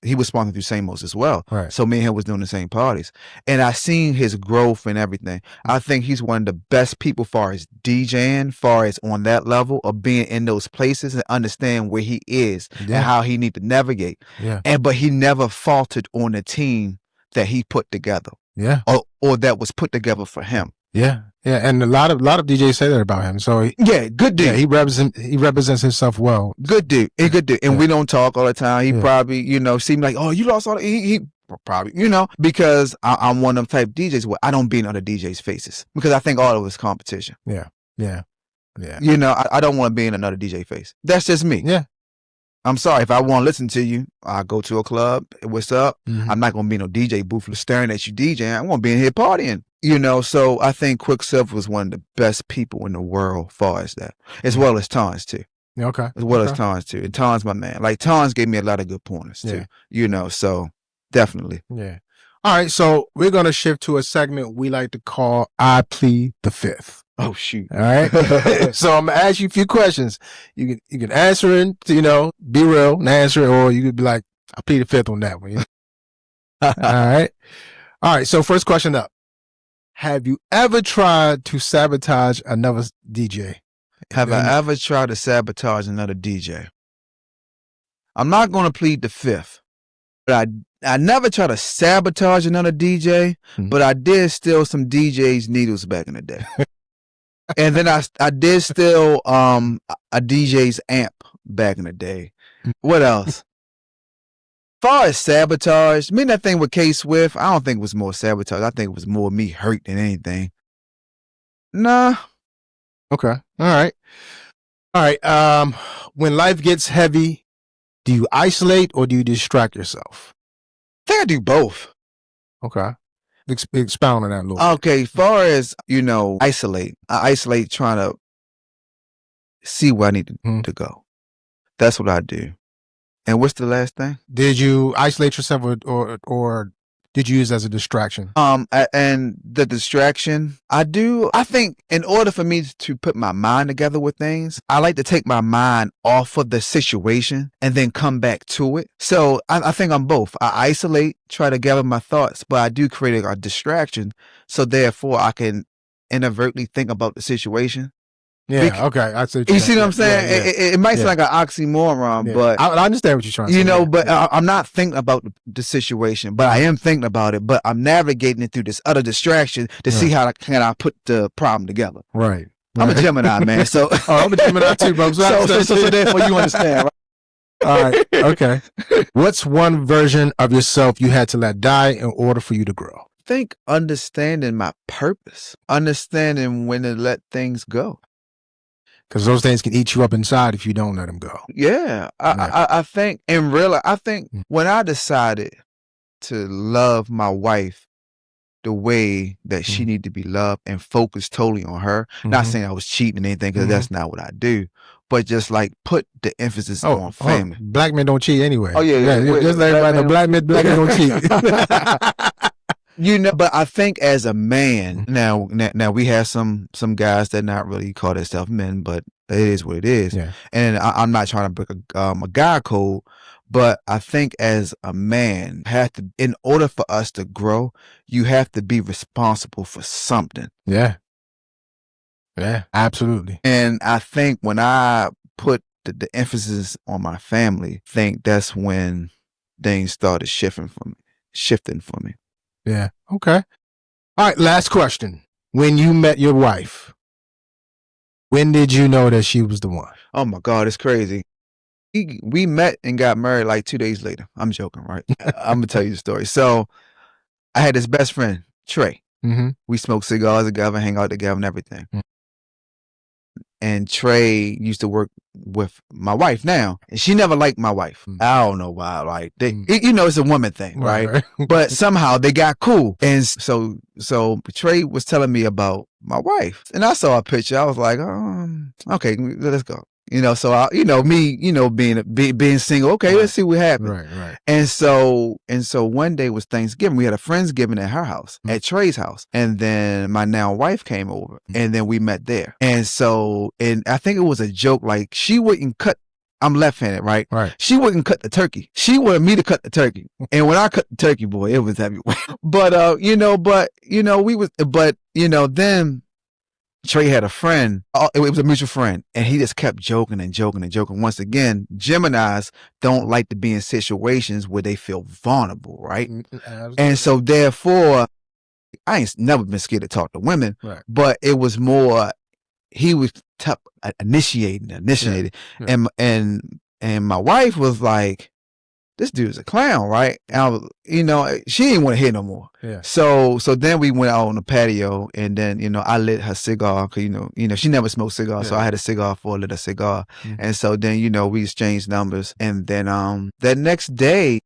he was sponsored through Samos as well. Right. So me and him was doing the same parties. And I seen his growth and everything. I think he's one of the best people far as DJing, far as on that level of being in those places and understand where he is and how he need to navigate. Yeah. But he never faltered on the team that he put together. Yeah. Or that was put together for him. Yeah. Yeah. And a lot of DJs say that about him. So good dude. Yeah, he represents himself well. Good dude. Good dude. And we don't talk all the time. He probably, you know, seemed like, oh, you lost all the, he probably, you know, because I'm one of them type DJs where I don't be in other DJs' faces because I think all of it's competition. Yeah. Yeah. Yeah. You know, I don't want to be in another DJ face. That's just me. Yeah. I'm sorry. If I want to listen to you, I go to a club. What's up? I'm not going to be in no DJ booth staring at you DJing. I want to be in here partying. You know, so I think Quicksilver was one of the best people in the world as far as that, as well as Tons too. Okay. As well as Tons too. And Tons, my man. Like Tons gave me a lot of good pointers too. You know, so definitely. Yeah. All right. So we're going to shift to a segment we like to call I Plead the Fifth. Oh, shoot. All right. So I'm going to ask you a few questions. You can answer it, you know, be real and answer it, or you could be like, I plead the fifth on that one. All right. All right. So first question up. Have you ever tried to sabotage another DJ? Have I ever tried to sabotage another DJ? I'm not going to plead the fifth, but I never tried to sabotage another DJ, but I did steal some DJ's needles back in the day. And then I did steal a DJ's amp back in the day. What else? As far as sabotage, me and that thing with K Swift, I don't think it was more sabotage. I think it was more me hurt than anything. Nah. Okay. All right. When life gets heavy, do you isolate or do you distract yourself? think I do both. Okay. Expound on that a little bit. Okay, far as, isolate. I isolate trying to see where I need to go. That's what I do. And what's the last thing? Did you isolate yourself or did you use it as a distraction? And the distraction, I think in order for me to put my mind together with things, I like to take my mind off of the situation and then come back to it. So I think I'm both. I isolate, try to gather my thoughts, but I do create a distraction. So therefore I can inadvertently think about the situation. Yeah, okay. I see. You see what I'm saying? Yeah. It might sound like an oxymoron, but I understand what you're trying to say. but I'm not thinking about the situation, but I am thinking about it. But I'm navigating it through this other distraction to see how can I put the problem together. Right. I'm a Gemini, man. So I'm a Gemini too, bro. So therefore you understand, right? All right. Okay. What's one version of yourself you had to let die in order for you to grow? I think understanding my purpose, understanding when to let things go. Because those things can eat you up inside if you don't let them go. Yeah. I think when I decided to love my wife the way that she needed to be loved and focus totally on her, not saying I was cheating or anything, because that's not what I do, but just like put the emphasis on family. Black men don't cheat anyway. Oh, yeah. Just let everybody know black men don't cheat. But I think as a man, now we have some guys that not really call themselves men, but it is what it is. Yeah. And I'm not trying to break a guy code, but I think as a man, in order for us to grow, you have to be responsible for something. Yeah. Yeah, absolutely. And I think when I put the emphasis on my family, I think that's when things started shifting for me. Yeah. Okay. All right. Last question. When you met your wife, when did you know that she was the one? Oh my God, it's crazy. We met and got married like 2 days later. I'm joking, right? I'm gonna tell you the story. So I had this best friend, Trey. We smoked cigars together, hang out together and everything. And Trey used to work with my wife now, and she never liked my wife. I don't know why. Like it's a woman thing, right? But somehow they got cool, and so Trey was telling me about my wife, and I saw a picture. I was like, okay, let's go. So I, being single. Okay, let's see what happens. Right. And so one day was Thanksgiving. We had a Friendsgiving at her house, at Trey's house, and then my now wife came over, and then we met there. And I think it was a joke. Like she wouldn't cut. I'm left-handed, right? Right. She wouldn't cut the turkey. She wanted me to cut the turkey, and when I cut the turkey, boy, it was everywhere. Then Trey had a friend. It was a mutual friend, and he just kept joking and joking and joking. Once again, Geminis don't like to be in situations where they feel vulnerable, right? And so therefore, I ain't never been scared to talk to women, right. But it was more, he was initiated. Yeah. And my wife was like, this dude's a clown, right? And I was, she didn't want to hear no more. Yeah. So then we went out on the patio, and then, I lit her cigar, cause she never smoked cigars. So I had a cigar for her, lit a cigar. And so then, we exchanged numbers. And then, that next day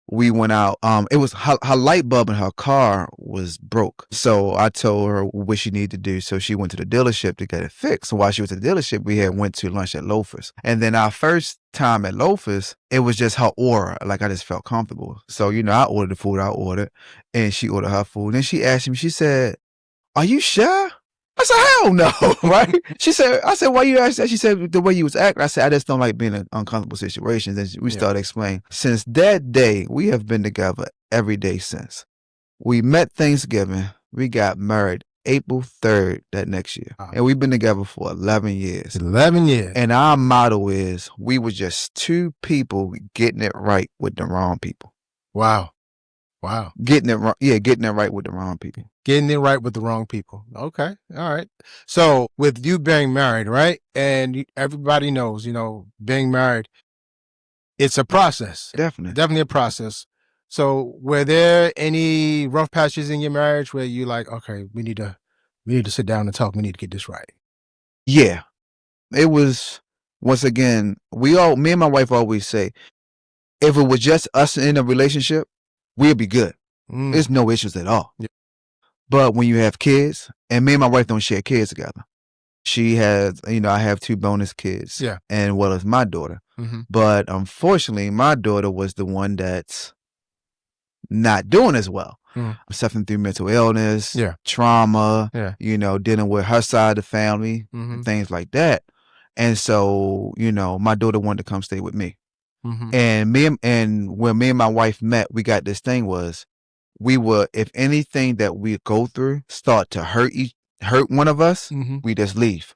we went out. It was her light bulb in her car was broke. So I told her what she needed to do. So she went to the dealership to get it fixed. So while she was at the dealership, we went to lunch at Loafers. And then our first time at Loafers, it was just her aura. Like I just felt comfortable. So, I ordered the food I ordered, and she ordered her food. Then she asked me, she said, "Are you shy?" I said, "Hell no," right? I said, "Why you ask that?" She said, "The way you was acting." I said, "I just don't like being in uncomfortable situations." And we started explaining. Since that day, we have been together every day since. We met Thanksgiving. We got married April 3rd that next year. Wow. And we've been together for 11 years. 11 years. And our motto is, we were just two people getting it right with the wrong people. Wow. Getting it right with the wrong people. Getting it right with the wrong people. Okay. All right. So with you being married, right? And everybody knows, being married, it's a process. Definitely a process. So were there any rough patches in your marriage where you like, okay, we need to sit down and talk. We need to get this right? Yeah. It was, once again, me and my wife always say, if it was just us in a relationship, we'll be good. There's no issues at all. Yeah. But when you have kids, and me and my wife don't share kids together. She has, I have 2 bonus kids. Yeah. And well as my daughter. Mm-hmm. But unfortunately, my daughter was the one that's not doing as well. Suffering through mental illness, trauma, dealing with her side of the family, things like that. And so, my daughter wanted to come stay with me. And when me and my wife met, we got this thing was if anything that we go through start to hurt one of us, we just leave.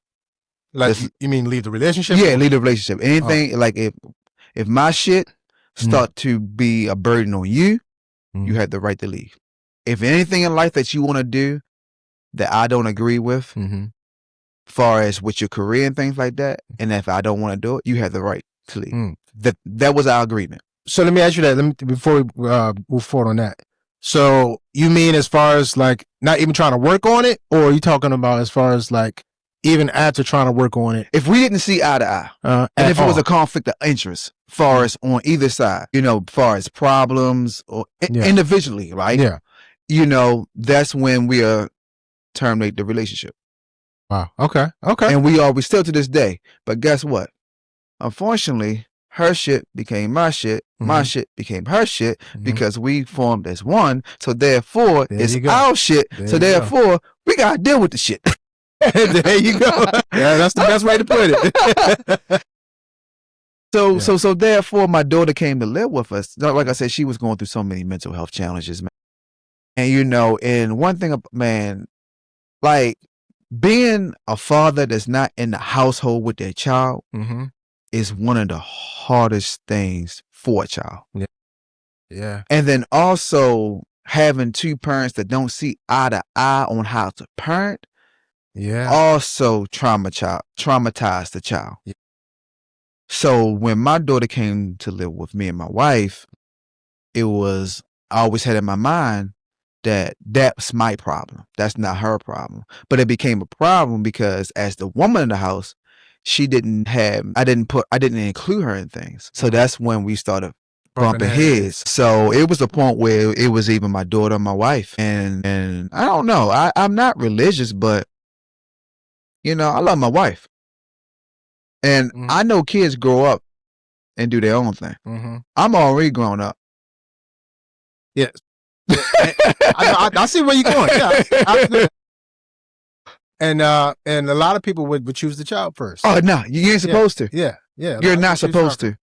Like, you mean leave the relationship? Yeah, leave the relationship. Anything like if my shit start to be a burden on you, you have the right to leave. If anything in life that you want to do that I don't agree with, far as with your career and things like that, and if I don't want to do it, you have the right to leave. That was our agreement. So let me ask you that before we move forward on that. So you mean as far as like not even trying to work on it, or are you talking about as far as like even after trying to work on it? If we didn't see eye to eye, and if it was a conflict of interest, far as on either side, far as problems or individually, right? Yeah. That's when we terminate the relationship. Wow. Okay. And we still to this day. But guess what? Unfortunately, her shit became my shit. My shit became her shit because we formed as one. So therefore, it's our shit. So therefore, we got to deal with the shit. There you go. Yeah, that's the best way to put it. So therefore, my daughter came to live with us. Like I said, she was going through so many mental health challenges, man. And and one thing, man, like being a father that's not in the household with their child is one of the hardest things for a child. Yeah. And And then also having 2 parents that don't see eye to eye on how to parent, also traumatize the child. Yeah. So when my daughter came to live with me and my wife, I always had in my mind that that's my problem. That's not her problem. But it became a problem because as the woman in the house, I didn't include her in things. So that's when we started bumping heads. So it was a point where it was even my daughter and my wife. And I don't know. I'm not religious, but I love my wife. And I know kids grow up and do their own thing. I'm already grown up. Yes. I see where you're going. Yeah. And a lot of people would choose the child first. Oh no, you ain't supposed to. Yeah. You're not supposed to.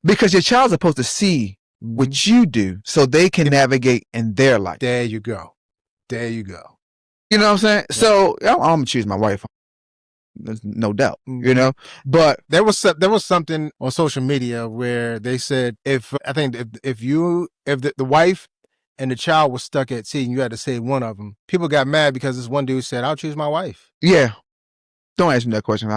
Because your child's supposed to see what you do so they can navigate in their life. There you go. You know what I'm saying? Yeah. So I'm gonna choose my wife. There's no doubt, But there was something on social media where they said if the wife and the child was stuck at sea and you had to save one of them, people got mad because this one dude said, "I'll choose my wife." Yeah, don't ask me that question.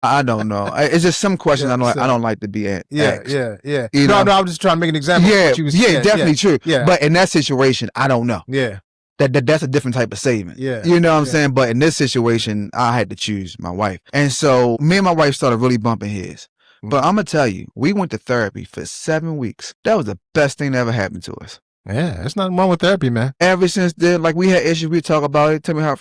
I don't know. It's just some questions I don't like to be asked. Yeah. No, I'm just trying to make an example. Definitely true. Yeah, but in that situation, I don't know. Yeah. That's a different type of saving. Yeah. You know what I'm saying? But in this situation, I had to choose my wife. And so me and my wife started really bumping heads. But I'm going to tell you, we went to therapy for 7 weeks. That was the best thing that ever happened to us. Yeah, there's nothing wrong with therapy, man. Ever since then, like we had issues, we talk about it, tell me how,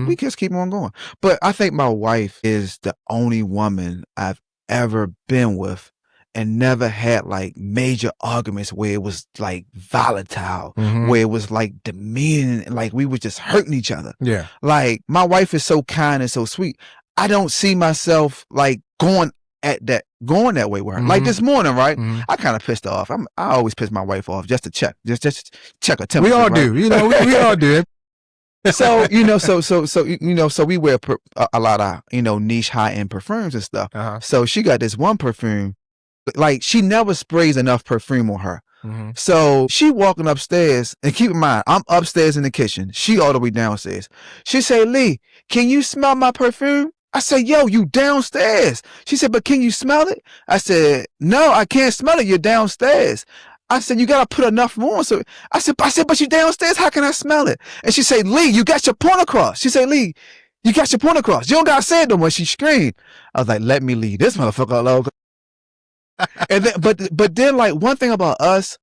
we just keep on going. But I think my wife is the only woman I've ever been with and never had like major arguments where it was like volatile, where it was like demeaning, like we were just hurting each other. Yeah. Like my wife is so kind and so sweet. I don't see myself like going that way with her. Like this morning, right? I kind of pissed her off. I always piss my wife off just to check her temperature. We all right? do. We all do it. So so we wear a lot of niche high end perfumes and stuff. So she got this one perfume. Like she never sprays enough perfume on her. So she walking upstairs, and keep in mind, I'm upstairs in the kitchen. She all the way downstairs. She say, "Lee, can you smell my perfume?" I said, "Yo, you downstairs." She said, "But can you smell it?" I said, "No, I can't smell it. You're downstairs." I said, "You gotta put enough more." So I said, "But you downstairs. How can I smell it?" And she said, "Lee, you got your point across." She said, "Lee, you got your point across. You don't gotta say it no more." She screamed. I was like, "Let me leave this motherfucker alone." And then, but then, like one thing about us,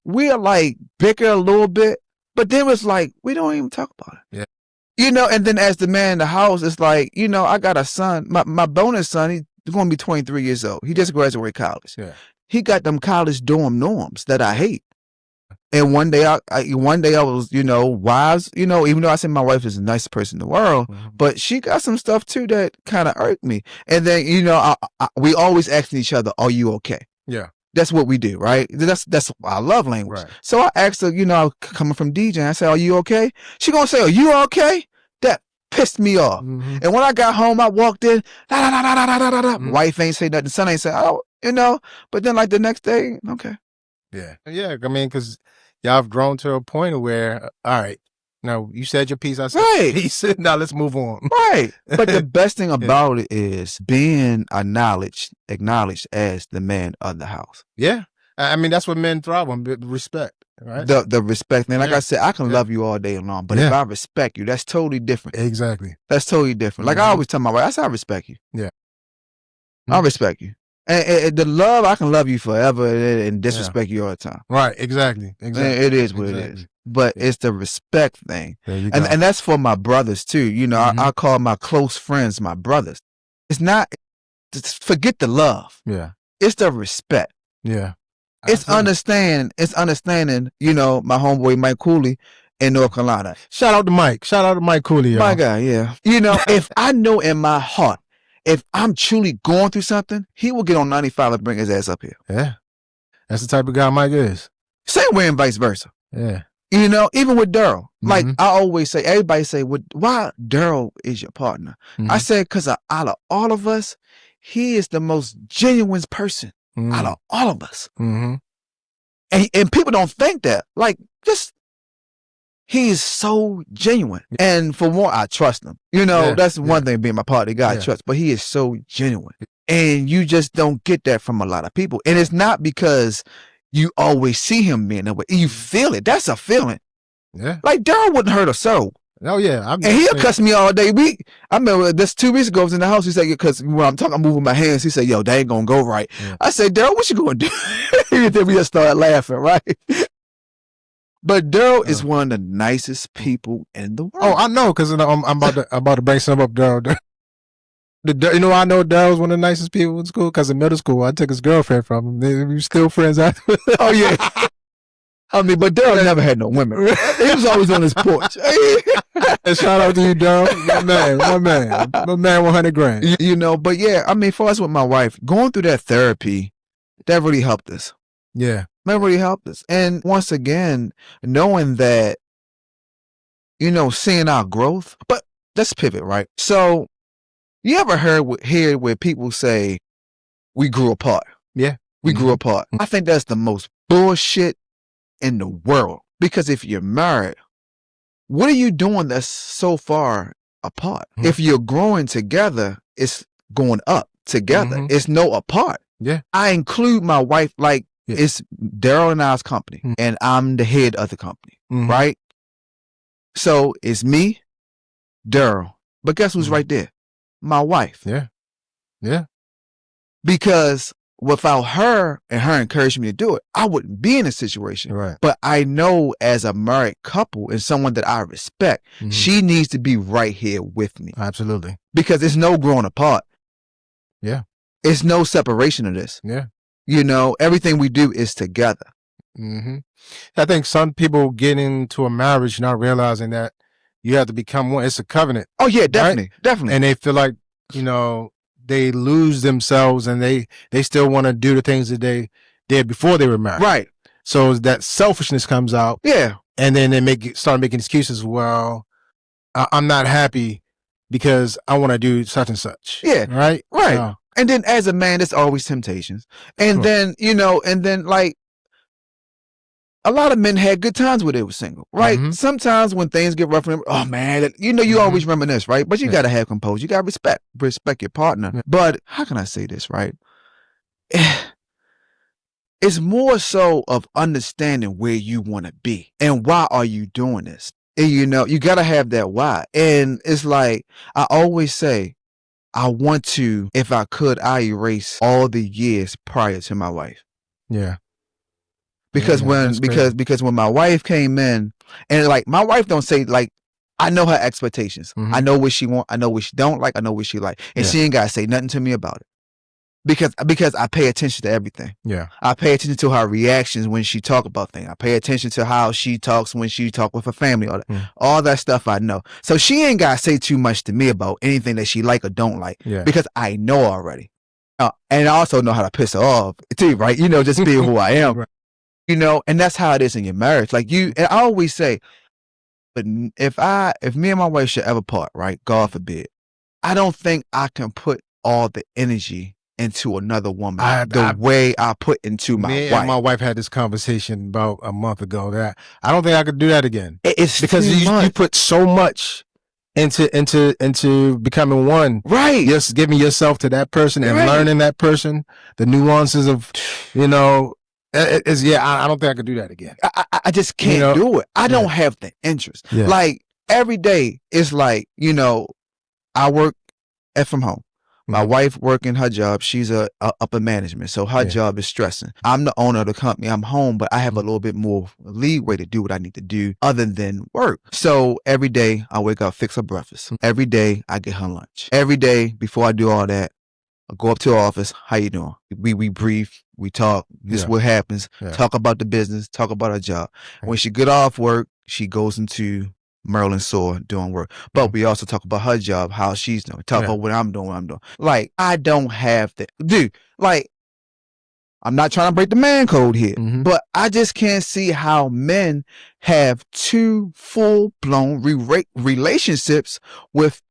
we're like bicker a little bit, but then it's like, we don't even talk about it. Yeah. You know, and then as the man in the house, it's like, you know, I got a son, my bonus son, he's going to be 23 years old. He just graduated college. Yeah. He got them college dorm norms that I hate. And one day I was, you know, wives, you know, even though I said my wife is the nicest person in the world, but she got some stuff too that kind of irked me. And then, you know, we always asking each other, are you okay? Yeah. That's what we do, right? That's our love language. Right. So I asked her, you know, coming from DJ, I said, are you okay? She gonna say, are you okay? That pissed me off. And when I got home, I walked in, wife ain't say nothing, son ain't say, oh, you know, but then like the next day, okay. Yeah. Yeah. I mean, because y'all have grown to a point where, all right, now you said your piece, I said Right. piece. Now let's move on. Right. But the best thing about it is being acknowledged as the man of the house. Yeah. I mean, that's what men thrive on, respect, right? The respect. And like I said, I can Yeah. love you all day long, but if I respect you, that's totally different. Exactly. That's totally different. Like I always tell my wife, I say, I respect you. Yeah. I respect you. And the love, I can love you forever and disrespect you all the time. Right. Exactly. Exactly. It is what it is. But it's the respect thing. There you go. And that's for my brothers too. You know, I call my close friends my brothers. It's not, forget the love. Yeah. It's the respect. Yeah. It's understanding, you know, my homeboy Mike Cooley in North Carolina. Shout out to Mike. Shout out to Mike Cooley, y'all. My guy, yeah. You know, if I know in my heart, if I'm truly going through something, he will get on 95 and bring his ass up here. Yeah. That's the type of guy Mike is. Same way and vice versa. Yeah. You know, even with Daryl, like I always say, everybody say, why Daryl is your partner? I said, because out of all of us, he is the most genuine person out of all of us. And people don't think that. Like, just, he is so genuine. And for more, I trust him. You know, that's one thing being my partner, God trust, but he is so genuine. And you just don't get that from a lot of people. And it's not because you always see him being that way. You feel it. That's a feeling. Yeah. Like Daryl wouldn't hurt a soul. Oh yeah. And he'll cuss me all day. I remember this 2 weeks ago, I was in the house. He said, because when I'm moving my hands, he said, yo, they ain't gonna go right. Yeah. I said, Daryl, what you gonna do? And then we just started laughing, right? But Daryl is one of the nicest people in the world. Oh, I know, because I'm about to bring some up, Daryl. You know, I know Daryl's one of the nicest people in school, because in middle school, I took his girlfriend from him. We were still friends after. Oh, yeah. I mean, but Daryl never had no women. He was always on his porch. And shout out to you, Daryl. My man, 100 grand. You know, but yeah, I mean, for us with my wife, going through that therapy, that really helped us. Yeah. That really helped us. And once again, knowing that, you know, seeing our growth, but let's pivot, right? So, you ever hear where people say, we grew apart? Yeah. We grew apart. I think that's the most bullshit in the world. Because if you're married, what are you doing that's so far apart? If you're growing together, it's going up together. It's no apart. Yeah. I include my wife, like, it's Daryl and I's company, and I'm the head of the company, right? So it's me, Daryl, but guess who's right there? My wife. Yeah. Yeah. Because without her and her encouraging me to do it, I wouldn't be in a situation. Right. But I know as a married couple and someone that I respect, she needs to be right here with me. Absolutely. Because there's no growing apart. Yeah. It's no separation of this. Yeah. You know, everything we do is together. I think some people get into a marriage not realizing that you have to become one. It's a covenant. Oh yeah, definitely. Right? Definitely. And they feel like, you know, they lose themselves and they still want to do the things that they did before they were married. Right. So that selfishness comes out. Yeah. And then they start making excuses. Well, I'm not happy because I want to do such and such. Yeah. Right. Right. So, and then as a man, there's always temptations. And then, you know, like, a lot of men had good times when they were single, right? Sometimes when things get rough, oh man, you know, you always reminisce, right? But you got to have composure. You got to respect your partner. But how can I say this, right? It's more so of understanding where you want to be and why are you doing this? And, you know, you got to have that why. And it's like, I always say, I want to, if I could, I erase all the years prior to my wife. Yeah. because when my wife came in, and like my wife don't say like, I know her expectations. I know what she want. I know what she don't like. I know what she like, and she ain't gotta say nothing to me about it. Because I pay attention to everything. Yeah. I pay attention to her reactions when she talk about things. I pay attention to how she talks when she talk with her family. All that stuff I know. So she ain't got to say too much to me about anything that she like or don't like because I know already. And I also know how to piss her off too, right? You know, just being who I am. Right. You know, and that's how it is in your marriage. Like and I always say, but if me and my wife should ever part, right? God forbid, I don't think I can put all the energy into another woman the way I put into my wife. And my wife had this conversation about a month ago that I don't think I could do that again. It's because you put so much into becoming one, right? Just giving yourself to that person and learning that person, the nuances of, you know, I don't think I could do that again. I just can't do it. I don't have the interest. Yeah. Like every day, it's like, you know, I work from home. My wife working her job, she's a upper management, so her job is stressing. I'm the owner of the company. I'm home, but I have a little bit more leeway to do what I need to do other than work. So every day I wake up, fix her breakfast. Every day I get her lunch. Every day before I do all that, I go up to her office. How you doing? We brief, we talk. This is what happens. Talk about the business. Talk about her job. When she get off work, she goes into Maryland Soar doing work. But we also talk about her job, how she's doing. Talk about what I'm doing, Like, I don't have that. Dude, like, I'm not trying to break the man code here, but I just can't see how men have two full-blown relationships with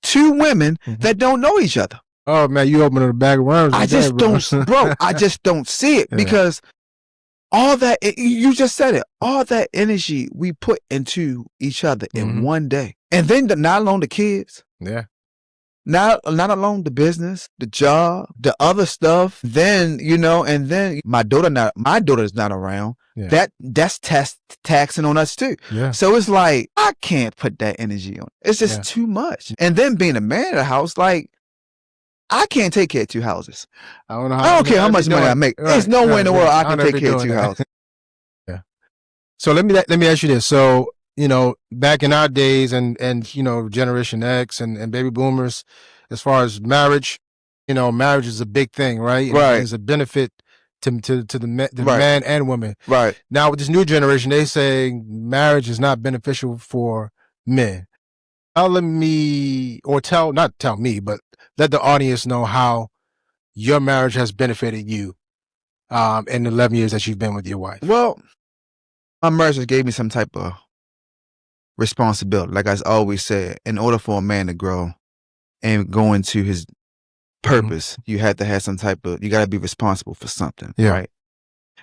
two women that don't know each other. Oh, man, you opening a bag of worms. I just don't see it because all that, you just said it, all that energy we put into each other in one day. And then not alone the kids. Yeah. Not alone the business, the job, the other stuff. Then, you know, and then my daughter's not around. Yeah. That's taxing on us too. Yeah. So it's like, I can't put that energy on. It's just too much. And then being a man of the house, like, I can't take care of two houses. I don't care how much money I make. There's no way in the world I can take care of two houses. Yeah. So let me ask you this. So, you know, back in our days and you know, Generation X and baby boomers, as far as marriage, you know, marriage is a big thing, right? Right. It's a benefit to the man and woman. Right. Now with this new generation, they say marriage is not beneficial for men. Not tell me, but let the audience know how your marriage has benefited you in the 11 years that you've been with your wife. Well, my marriage just gave me some type of responsibility. Like I always said, in order for a man to grow and go into his purpose, you have to have you got to be responsible for something, right?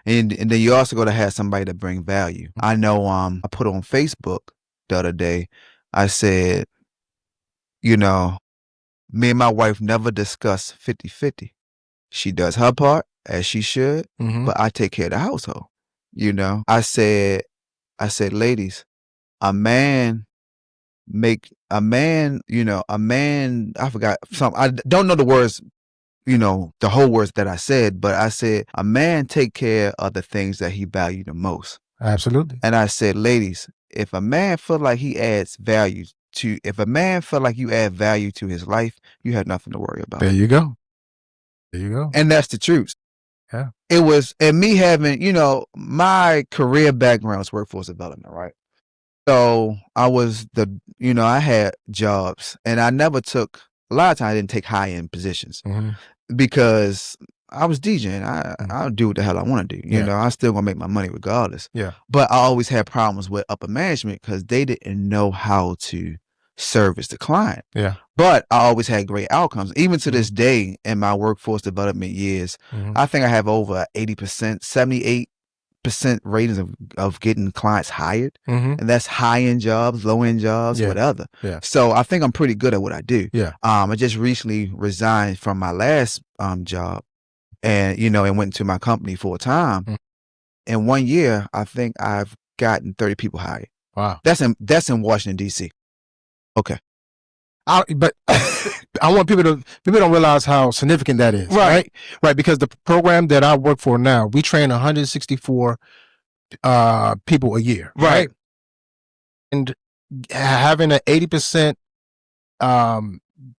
And then you also got to have somebody to bring value. I know I put on Facebook the other day, I said, you know, me and my wife never discuss 50-50. She does her part as she should, but I take care of the household. You know, I said, ladies, I forgot some, I don't know the words, you know, the whole words that I said, but I said, a man take care of the things that he value the most. Absolutely. And I said, ladies, if a man feel like he adds value if a man feel like you add value to his life, you have nothing to worry about. There you go. There you go. And that's the truth. Yeah. It was, and me having, you know, my career background is workforce development, right? So I had jobs and I never took, a lot of times I didn't take high-end positions because I was DJing. I'll do what the hell I want to do. You know, I still gonna make my money regardless. Yeah. But I always had problems with upper management because they didn't know how to service the client. Yeah. But I always had great outcomes. Even to this day in my workforce development years, I think I have over 80%, 78% ratings of getting clients hired. And that's high-end jobs, low-end jobs, whatever. Yeah. So I think I'm pretty good at what I do. Yeah. I just recently resigned from my last job and, you know, and went into my company full time. In 1 year, I think I've gotten 30 people hired. Wow. That's in Washington, D.C. Okay. But I want people don't realize how significant that is. Right. Because the program that I work for now, we train 164 people a year, Right. And having an 80%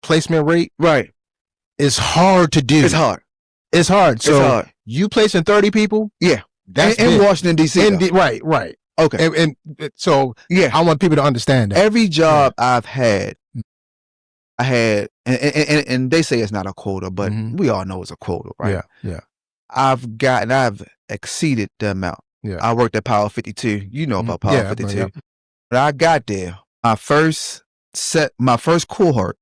placement rate Right. is hard to do. It's hard. It's hard. So It's hard. you placing 30 people, Yeah. that's in big. Washington, D.C. Right. Okay. And so Yeah. I want people to understand that. Every job I've had, I had, and they say it's not a quota, but we all know it's a quota, right? Yeah. I've exceeded the amount. Yeah. I worked at Power 52. You know about Power 52. Yeah. When I got there, my first cohort,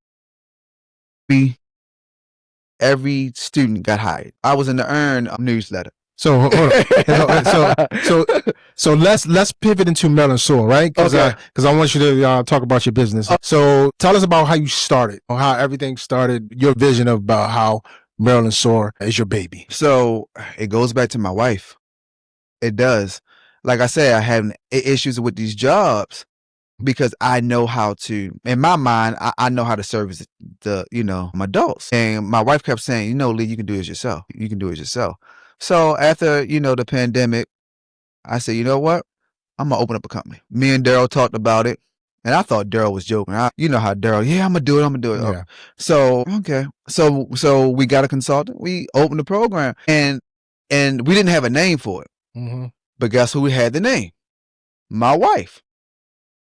every student got hired. I was in the Earn newsletter. So hold on. So let's pivot into Maryland Soil, right? Because I want you to talk about your business. So tell us about how you started, or how everything started. Your vision about how Maryland Soil is your baby. So it goes back to my wife. It does. Like I said, I had issues with these jobs because I know how to. In my mind, I know how to service my adults. And my wife kept saying, Lee, you can do it yourself. You can do it yourself. So after, the pandemic, I said, you know what? I'm going to open up a company. Me and Daryl talked about it. And I thought Daryl was joking. You know how Daryl, I'm going to do it. Yeah. So, okay. So we got a consultant. We opened the program. And we didn't have a name for it. But guess who had the name? My wife.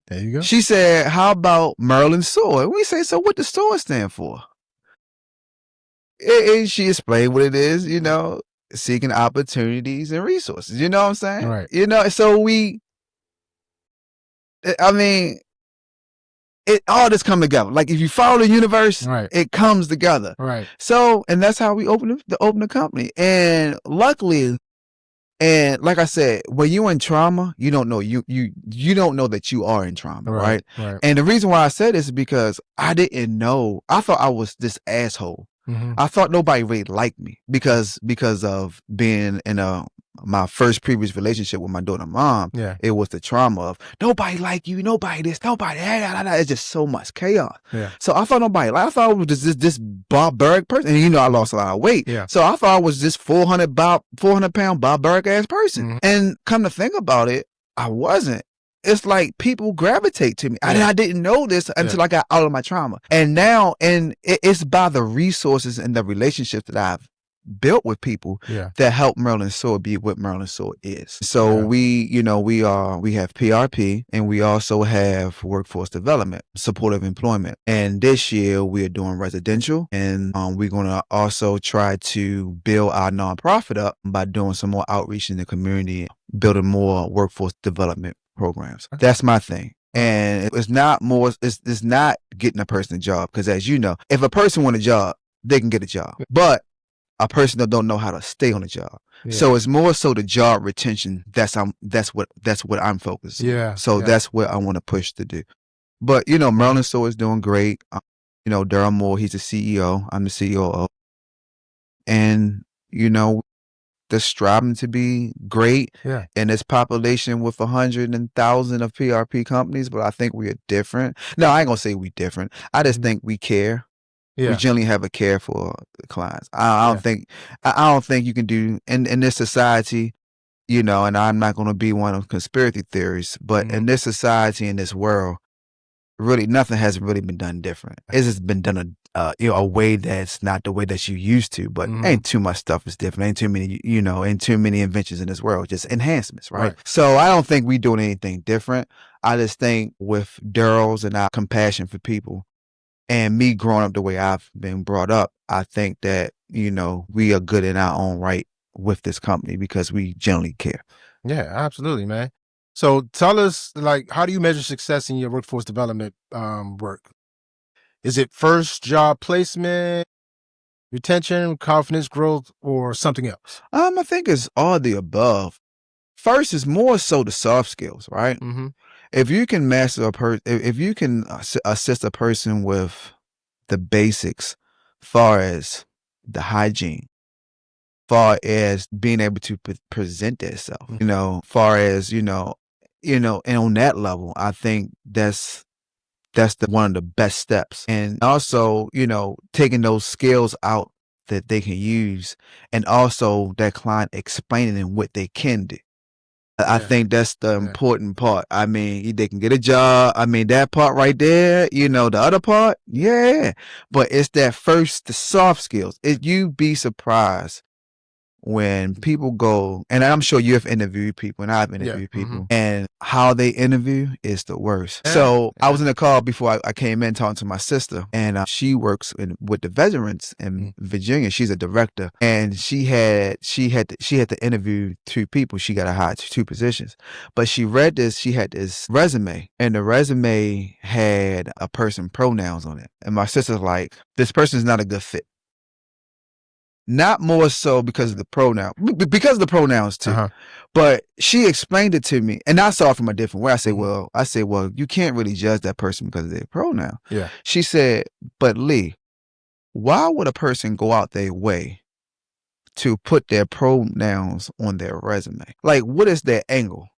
There you go. She said, how about Maryland Soil? We say, so what does SOIL stand for? And she explained what it is, seeking opportunities and resources. You know what I'm saying? Right. So it all just come together. Like if you follow the universe, it comes together. Right. So, and that's how we opened the company. And luckily, and like I said, when you're in trauma, you don't know you don't know that you are in trauma, right? And the reason why I said this is because I didn't know. I thought I was this asshole. I thought nobody really liked me because of being in my first previous relationship with my daughter's mom. Yeah. It was the trauma of nobody like you, nobody this, nobody that. It's just so much chaos. Yeah. So I thought nobody. I thought I was just this barbaric person, and I lost a lot of weight. Yeah. So I thought I was this 400-pound barbaric ass person. And come to think about it, I wasn't. It's like people gravitate to me. I didn't know this until I got out of my trauma. And now, it's by the resources and the relationships that I've built with people that help Maryland Soil be what Maryland Soil is. So we have PRP, and we also have workforce development, supportive employment. And this year we are doing residential, and we're going to also try to build our nonprofit up by doing some more outreach in the community, building more workforce development programs. That's my thing. And it's not getting a person a job, because as you know, if a person want a job, they can get a job. But a person that don't know how to stay on a job. Yeah. So it's more so the job retention. That's what I'm focused on. Yeah. So that's what I want to push to do. But Maryland Soil is doing great. Daryl Moore, he's the CEO. I'm the COO. And they're striving to be great. Yeah. In this population with 100,000 of PRP companies, but I think we are different. No, I ain't gonna say we different. I just think we care. Yeah. We generally have a care for the clients. I don't think you can do in this society, and I'm not going to be one of conspiracy theories, but in this society, in this world, really nothing has really been done different. It's just been done a way that's not the way that you used to, but ain't too much stuff is different. Ain't too many, ain't too many inventions in this world, just enhancements, right? So I don't think we doing anything different. I just think with Daryl's and our compassion for people, and me growing up the way I've been brought up, I think that, we are good in our own right with this company because we generally care. Yeah, absolutely, man. So tell us, how do you measure success in your workforce development work? Is it first job placement, retention, confidence growth, or something else? I think it's all the above. First is more so the soft skills, right? If you can master if you can assist a person with the basics, far as the hygiene, far as being able to present themselves, far as and on that level, I think that's one of the best steps. And also, taking those skills out that they can use, and also that client explaining what they can do. I think that's the important part. I mean, they can get a job. I mean, that part right there, you know, the other part, yeah. But it's that first, the soft skills. You'd be surprised when people go, and I'm sure you've interviewed people, and I've interviewed people, and how they interview is the worst. So I was in the car before I came in talking to my sister, and she works with the veterans in Virginia. She's a director, and she had to interview 2 people. She got to hire 2 positions, but she had this resume, and the resume had a person pronouns on it, and my sister's like, this person's not a good fit. Not more so because of the pronoun, because of the pronouns too. But she explained it to me, and I saw it from a different way. I said, well, you can't really judge that person because of their pronoun. Yeah. She said, but Lee, why would a person go out their way to put their pronouns on their resume? Like, what is their angle?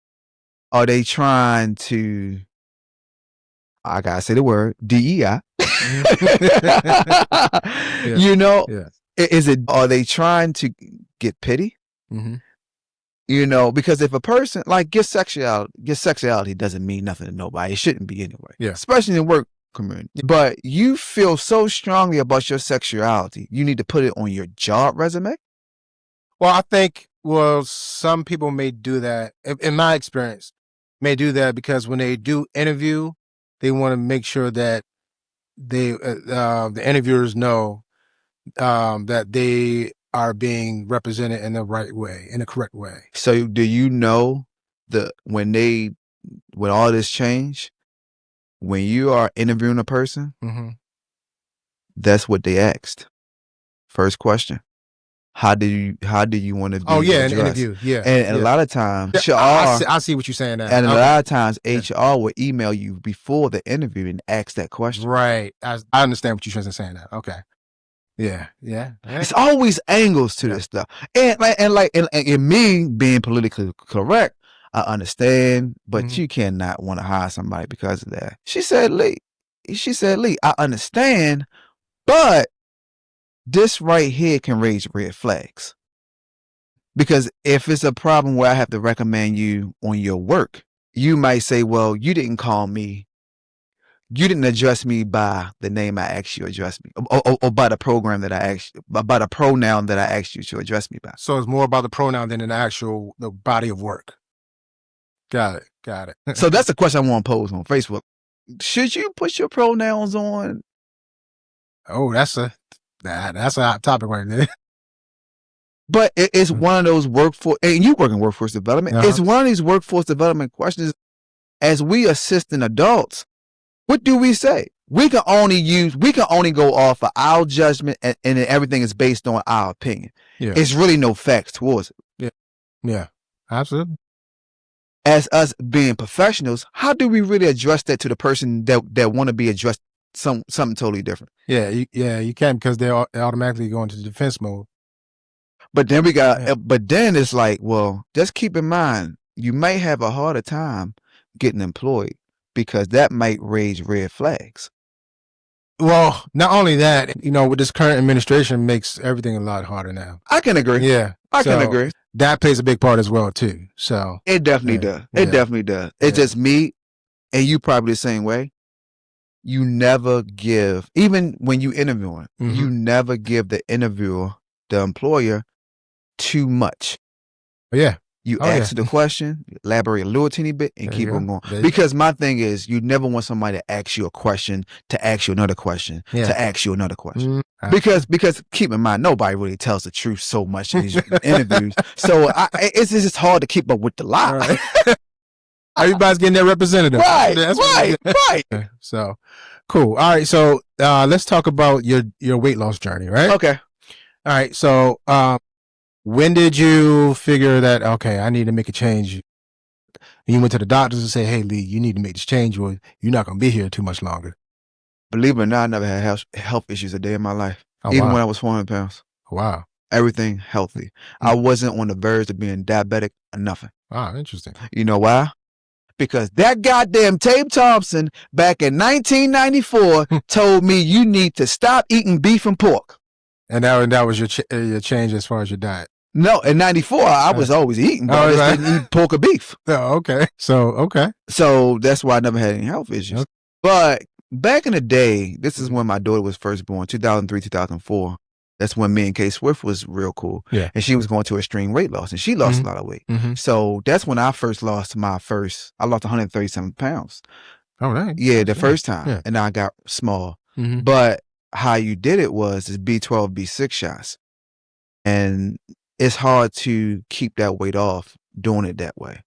Are they trying to, I gotta say the word, DEI? You know? Yeah. Are they trying to get pity? You know, because if a person, like, your sexuality doesn't mean nothing to nobody. It shouldn't be anyway. Yeah. Especially in the work community. But you feel so strongly about your sexuality, you need to put it on your job resume? Well, I think, some people may do that, in my experience, may do that because when they do interview, they want to make sure that the interviewers know that they are being represented in the right way, in the correct way. So do you know when all this change, when you are interviewing a person, that's what they asked. First question. How do you want to be addressed? An interview. Yeah. And a lot of times, HR, I see what you're saying now. And a lot of times, HR will email you before the interview and ask that question. Right. I understand what you're saying now. Okay. Yeah. It's always angles to this stuff. And me being politically correct, I understand, but you cannot want to hire somebody because of that. She said, Lee, I understand, but this right here can raise red flags. Because if it's a problem where I have to recommend you on your work, you might say, well, you didn't call me. You didn't address me by the name I asked you to address me, or by the program that I asked, by the pronoun that I asked you to address me by. So it's more about the pronoun than the body of work. Got it. So that's a question I want to pose on Facebook. Should you put your pronouns on? Oh, that's a hot topic right there. But it's one of those workforce, and you work in workforce development. It's one of these workforce development questions. As we assistant adults, what do we say? We can only go off of our judgment, and everything is based on our opinion. Yeah. It's really no facts towards it. Yeah, absolutely. As us being professionals, how do we really address that to the person that want to be addressed something totally different? Yeah, you can, because they automatically go into defense mode. But then but then it's like, well, just keep in mind, you may have a harder time getting employed because that might raise red flags. Well, not only that, with this current administration makes everything a lot harder now. I can agree. Yeah. I can agree. That plays a big part as well too. So it definitely does. It definitely does. It's just me, and you probably the same way. You never give, even when you interviewing, you never give the interviewer, the employer, too much. Yeah. You ask the question, elaborate a little teeny bit, and keep on going. Because my thing is, you never want somebody to ask you a question, to ask you another question, to ask you another question. Because keep in mind, nobody really tells the truth so much in these interviews. So it's just hard to keep up with the lie. Right. Everybody's getting their representative. Right. So cool. All right. So let's talk about your weight loss journey, right? Okay. All right. So when did you figure that, okay, I need to make a change? You went to the doctors and said, hey, Lee, you need to make this change, or you're not going to be here too much longer. Believe it or not, I never had health issues a day in my life. Even when I was 400 pounds. Wow. Everything healthy. I wasn't on the verge of being diabetic or nothing. Wow, interesting. You know why? Because that goddamn Tabe Thompson back in 1994 told me you need to stop eating beef and pork. And that was your change as far as your diet. No, in 94, I was always eating, but I just didn't eat pork or beef. Oh, okay. So that's why I never had any health issues. Okay. But back in the day, this is when my daughter was first born, 2003, 2004. That's when me and K Swift was real cool. Yeah. And she was going to extreme weight loss, and she lost a lot of weight. So that's when I first lost I lost 137 pounds. Oh, right. Yeah, the first time. Yeah. And I got small. But how you did it was B12, B6 shots. And it's hard to keep that weight off doing it that way.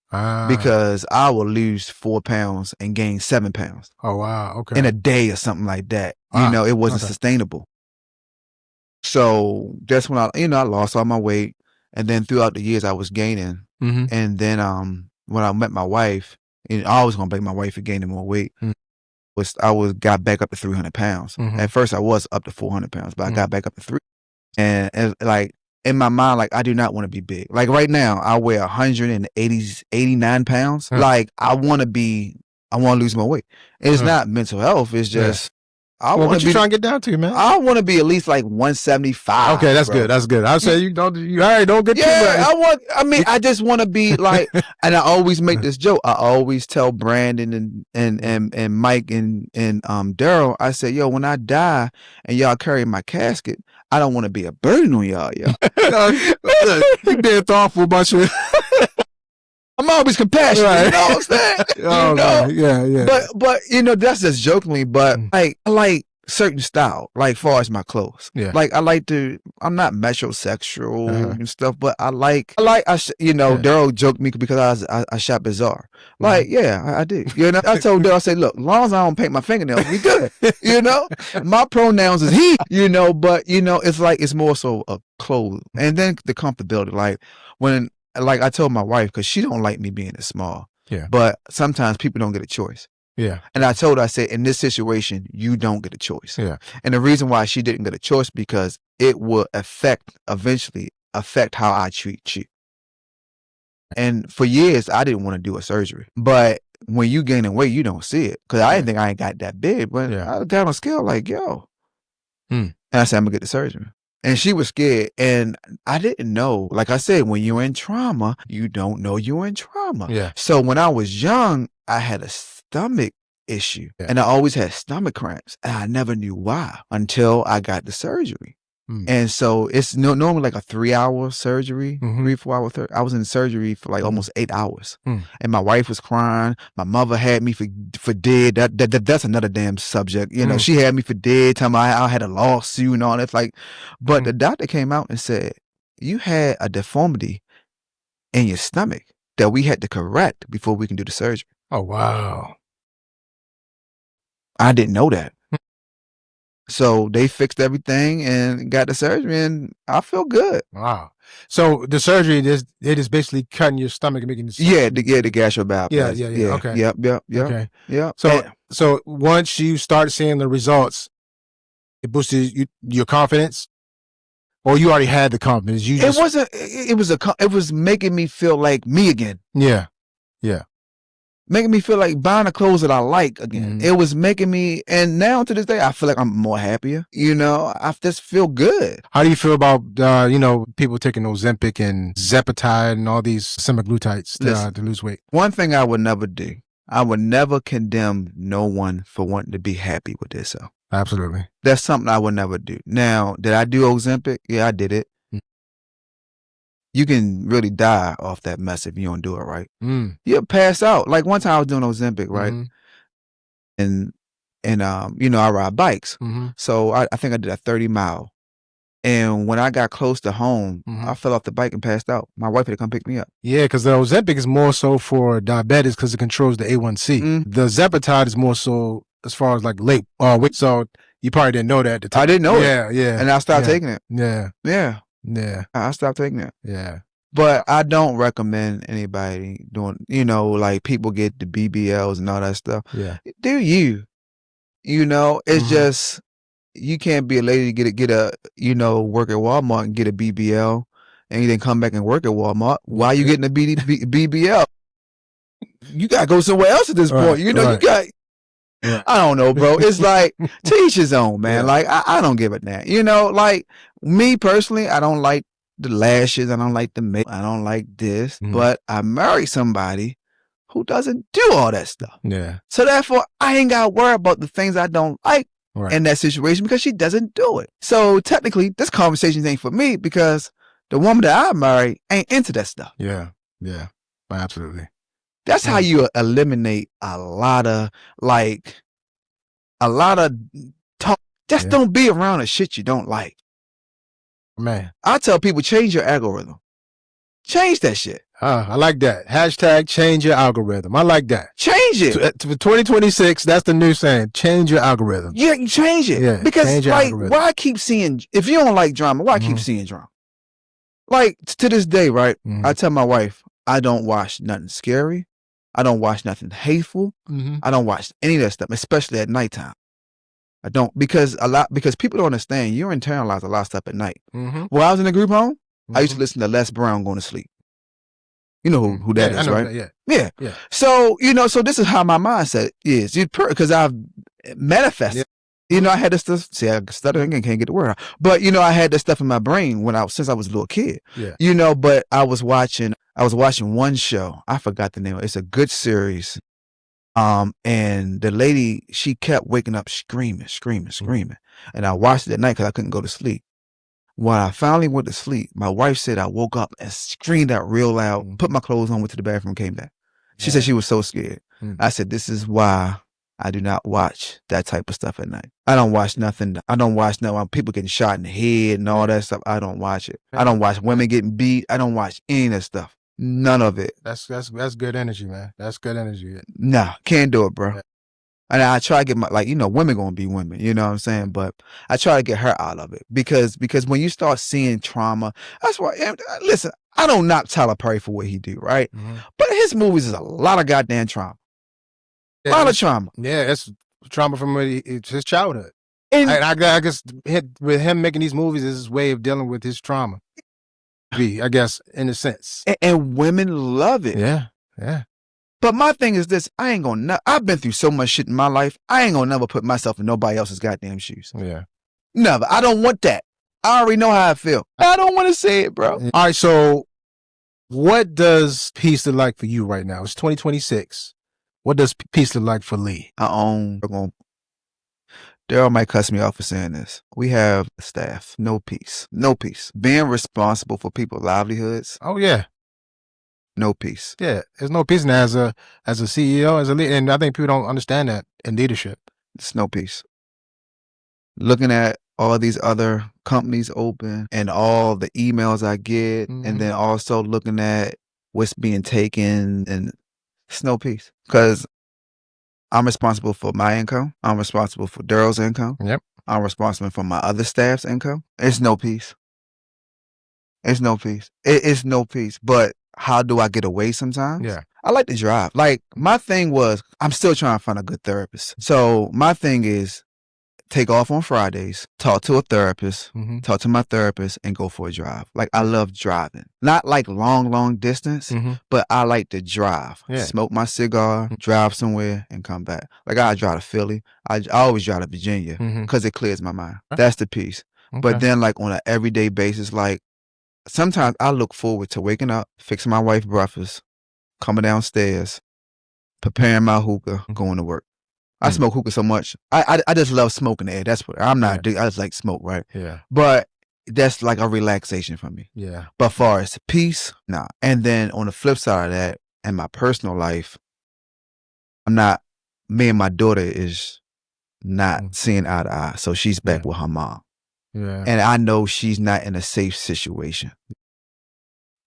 Because I will lose 4 pounds and gain 7 pounds. Oh, wow. Okay. In a day or something like that. Wow. You know, it wasn't sustainable. So that's when I lost all my weight. And then throughout the years I was gaining. And then when I met my wife, and I was gonna blame my wife for gaining more weight, I got back up to 300 pounds. At first I was up to 400 pounds, but I got back up to 300. And like in my mind, like I do not want to be big. Like right now, I weigh 89 pounds. Like I want to lose more weight. It's not mental health. It's just what you trying to get down to, man? I want to be at least like 175. Okay, that's good. That's good. I say you don't get too much. I just want to be like, and I always make this joke. I always tell Brandon and Mike and Daryl, I say, yo, when I die and y'all carry my casket, I don't want to be a burden on y'all, yo. You being thoughtful bunch of. I'm always compassionate, right. You know what I'm saying? Yeah. But you know, that's just jokingly, but like I like certain style, like far as my clothes. Yeah. Like I'm not metrosexual and stuff, but Daryl joked me because I shop Bizarre. Like, I do. You know, I told Daryl, I said, look, as long as I don't paint my fingernails, we good. You know? My pronouns is he, you know, but you know, it's more so a clothes. And then the comfortability. Like I told my wife, because she don't like me being this small. Yeah. But sometimes people don't get a choice. Yeah. And I told her, I said, in this situation, you don't get a choice. Yeah. And the reason why she didn't get a choice, because it will eventually affect how I treat you. And for years, I didn't want to do a surgery. But when you gaining weight, you don't see it. Because I didn't think I ain't got that big. But I got on scale like, yo. And I said, I'm going to get the surgery. And she was scared. And I didn't know. Like I said, when you're in trauma, you don't know you're in trauma. Yeah. So when I was young, I had a stomach issue. Yeah. And I always had stomach cramps. And I never knew why until I got the surgery. And so it's normally like a 3-hour surgery, 3-4 hour. I was in surgery for like almost 8 hours. And my wife was crying. My mother had me for dead. That's another damn subject. You know, she had me for dead. Time I had a lawsuit and all that. Like, but the doctor came out and said, you had a deformity in your stomach that we had to correct before we can do the surgery. Oh, wow. I didn't know that. So they fixed everything and got the surgery, and I feel good. Wow. So the surgery it is basically cutting your stomach and making it. The gastro bypass. Yeah. Okay. Yep. Okay. Yeah. So once you start seeing the results, it boosted your confidence, or you already had the confidence. It was making me feel like me again. Yeah. Making me feel like buying the clothes that I like again. It was making me, and now to this day, I feel like I'm more happier. You know, I just feel good. How do you feel about, people taking Ozempic and Zepatide and all these semaglutides to lose weight? One thing I would never do, I would never condemn no one for wanting to be happy with themselves. Absolutely. That's something I would never do. Now, did I do Ozempic? Yeah, I did it. You can really die off that mess if you don't do it right. You'll pass out. Like one time I was doing Ozempic, right? And I ride bikes. So I think I did a 30-mile. And when I got close to home, I fell off the bike and passed out. My wife had to come pick me up. Yeah, because the Ozempic is more so for diabetics because it controls the A1C. The Zepatide is more so as far as like weight. So you probably didn't know that at the time. I didn't know it. Yeah. And I stopped taking it. Yeah. I stopped taking it. Yeah. But I don't recommend anybody doing, like people get the BBLs and all that stuff. Yeah. Do you? It's just, you can't be a lady to get a work at Walmart and get a BBL and then come back and work at Walmart. Why are you getting a BBL? You got to go somewhere else at this point. You got, I don't know, bro. It's like, to each his own, man. Like, I don't give a damn. Like, me personally, I don't like the lashes. I don't like the makeup. I don't like this. But I married somebody who doesn't do all that stuff. Yeah. So therefore, I ain't got to worry about the things I don't like in that situation because she doesn't do it. So technically, this conversation ain't for me because the woman that I married ain't into that stuff. Yeah. Yeah. Absolutely. That's how you eliminate a lot of talk. Just don't be around the shit you don't like. Man. I tell people, change your algorithm. Change that shit. I like that. Hashtag change your algorithm. I like that. Change it. For 2026, that's the new saying. Change your algorithm. Yeah, you change it. Yeah, because like, why I keep seeing, if you don't like drama, why I keep seeing drama? Like to this day, right? I tell my wife, I don't watch nothing scary. I don't watch nothing hateful. I don't watch any of that stuff, especially at nighttime. I don't because people don't understand. You internalize a lot of stuff at night. When I was in a group home, I used to listen to Les Brown going to sleep. You know who that is, right? Yeah. So so this is how my mindset is. Because I've manifested. You know, I had this stuff. See, I stutter and can't get the word out. But I had this stuff in my brain since I was a little kid. Yeah. But I was watching one show. I forgot the name. It's a good series. And the lady, she kept waking up screaming. And I watched it at night because I couldn't go to sleep. When I finally went to sleep, my wife said I woke up and screamed out real loud, put my clothes on, went to the bathroom, came back. She said she was so scared. I said, this is why I do not watch that type of stuff at night. I don't watch nothing. I don't watch people getting shot in the head and all that stuff. I don't watch it. I don't watch women getting beat. I don't watch any of that stuff. None of it. That's good energy, man. That's good energy. Nah, can't do it, bro. And I try to get women gonna be women, you know what I'm saying? But I try to get her out of it because when you start seeing trauma, that's why, listen, I don't knock Tyler Perry for what he do, right? But his movies is a lot of goddamn trauma. A lot of trauma. Yeah, it's trauma from his childhood. And I guess with him making these movies is his way of dealing with his trauma. I guess, in a sense. And women love it. Yeah, yeah. But my thing is this, I've been through so much shit in my life, I ain't gonna never put myself in nobody else's goddamn shoes. Yeah. Never. I don't want that. I already know how I feel. I don't want to say it, bro. All right, so what does peace look like for you right now? It's 2026. What does peace look like for Lee? Daryl might cuss me off for saying this. We have staff. No peace. No peace. Being responsible for people's livelihoods. Oh, yeah. No peace. Yeah, there's no peace now as a CEO, as a leader, and I think people don't understand that in leadership. It's no peace. Looking at all these other companies open and all the emails I get, and then also looking at what's being taken, and it's no peace. Because I'm responsible for my income. I'm responsible for Daryl's income. Yep. I'm responsible for my other staff's income. It's no peace. It's no peace. It's no peace. But how do I get away sometimes? Yeah. I like to drive. Like, my thing was, I'm still trying to find a good therapist. So my thing is take off on Fridays, talk to a therapist, talk to my therapist, and go for a drive. Like, I love driving. Not like long distance, but I like to drive. Yeah. Smoke my cigar, drive somewhere, and come back. Like, I drive to Philly. I always drive to Virginia because it clears my mind. That's the piece. Okay. But then, like, on an everyday basis, like, sometimes I look forward to waking up, fixing my wife breakfast, coming downstairs, preparing my hookah, going to work. I smoke hookah so much. I just love smoking the air. That's what I'm not. I just like smoke, right? Yeah. But that's like a relaxation for me. Yeah. But far as peace, nah. And then on the flip side of that, in my personal life, me and my daughter is not seeing eye to eye. So she's back with her mom. Yeah. And I know she's not in a safe situation.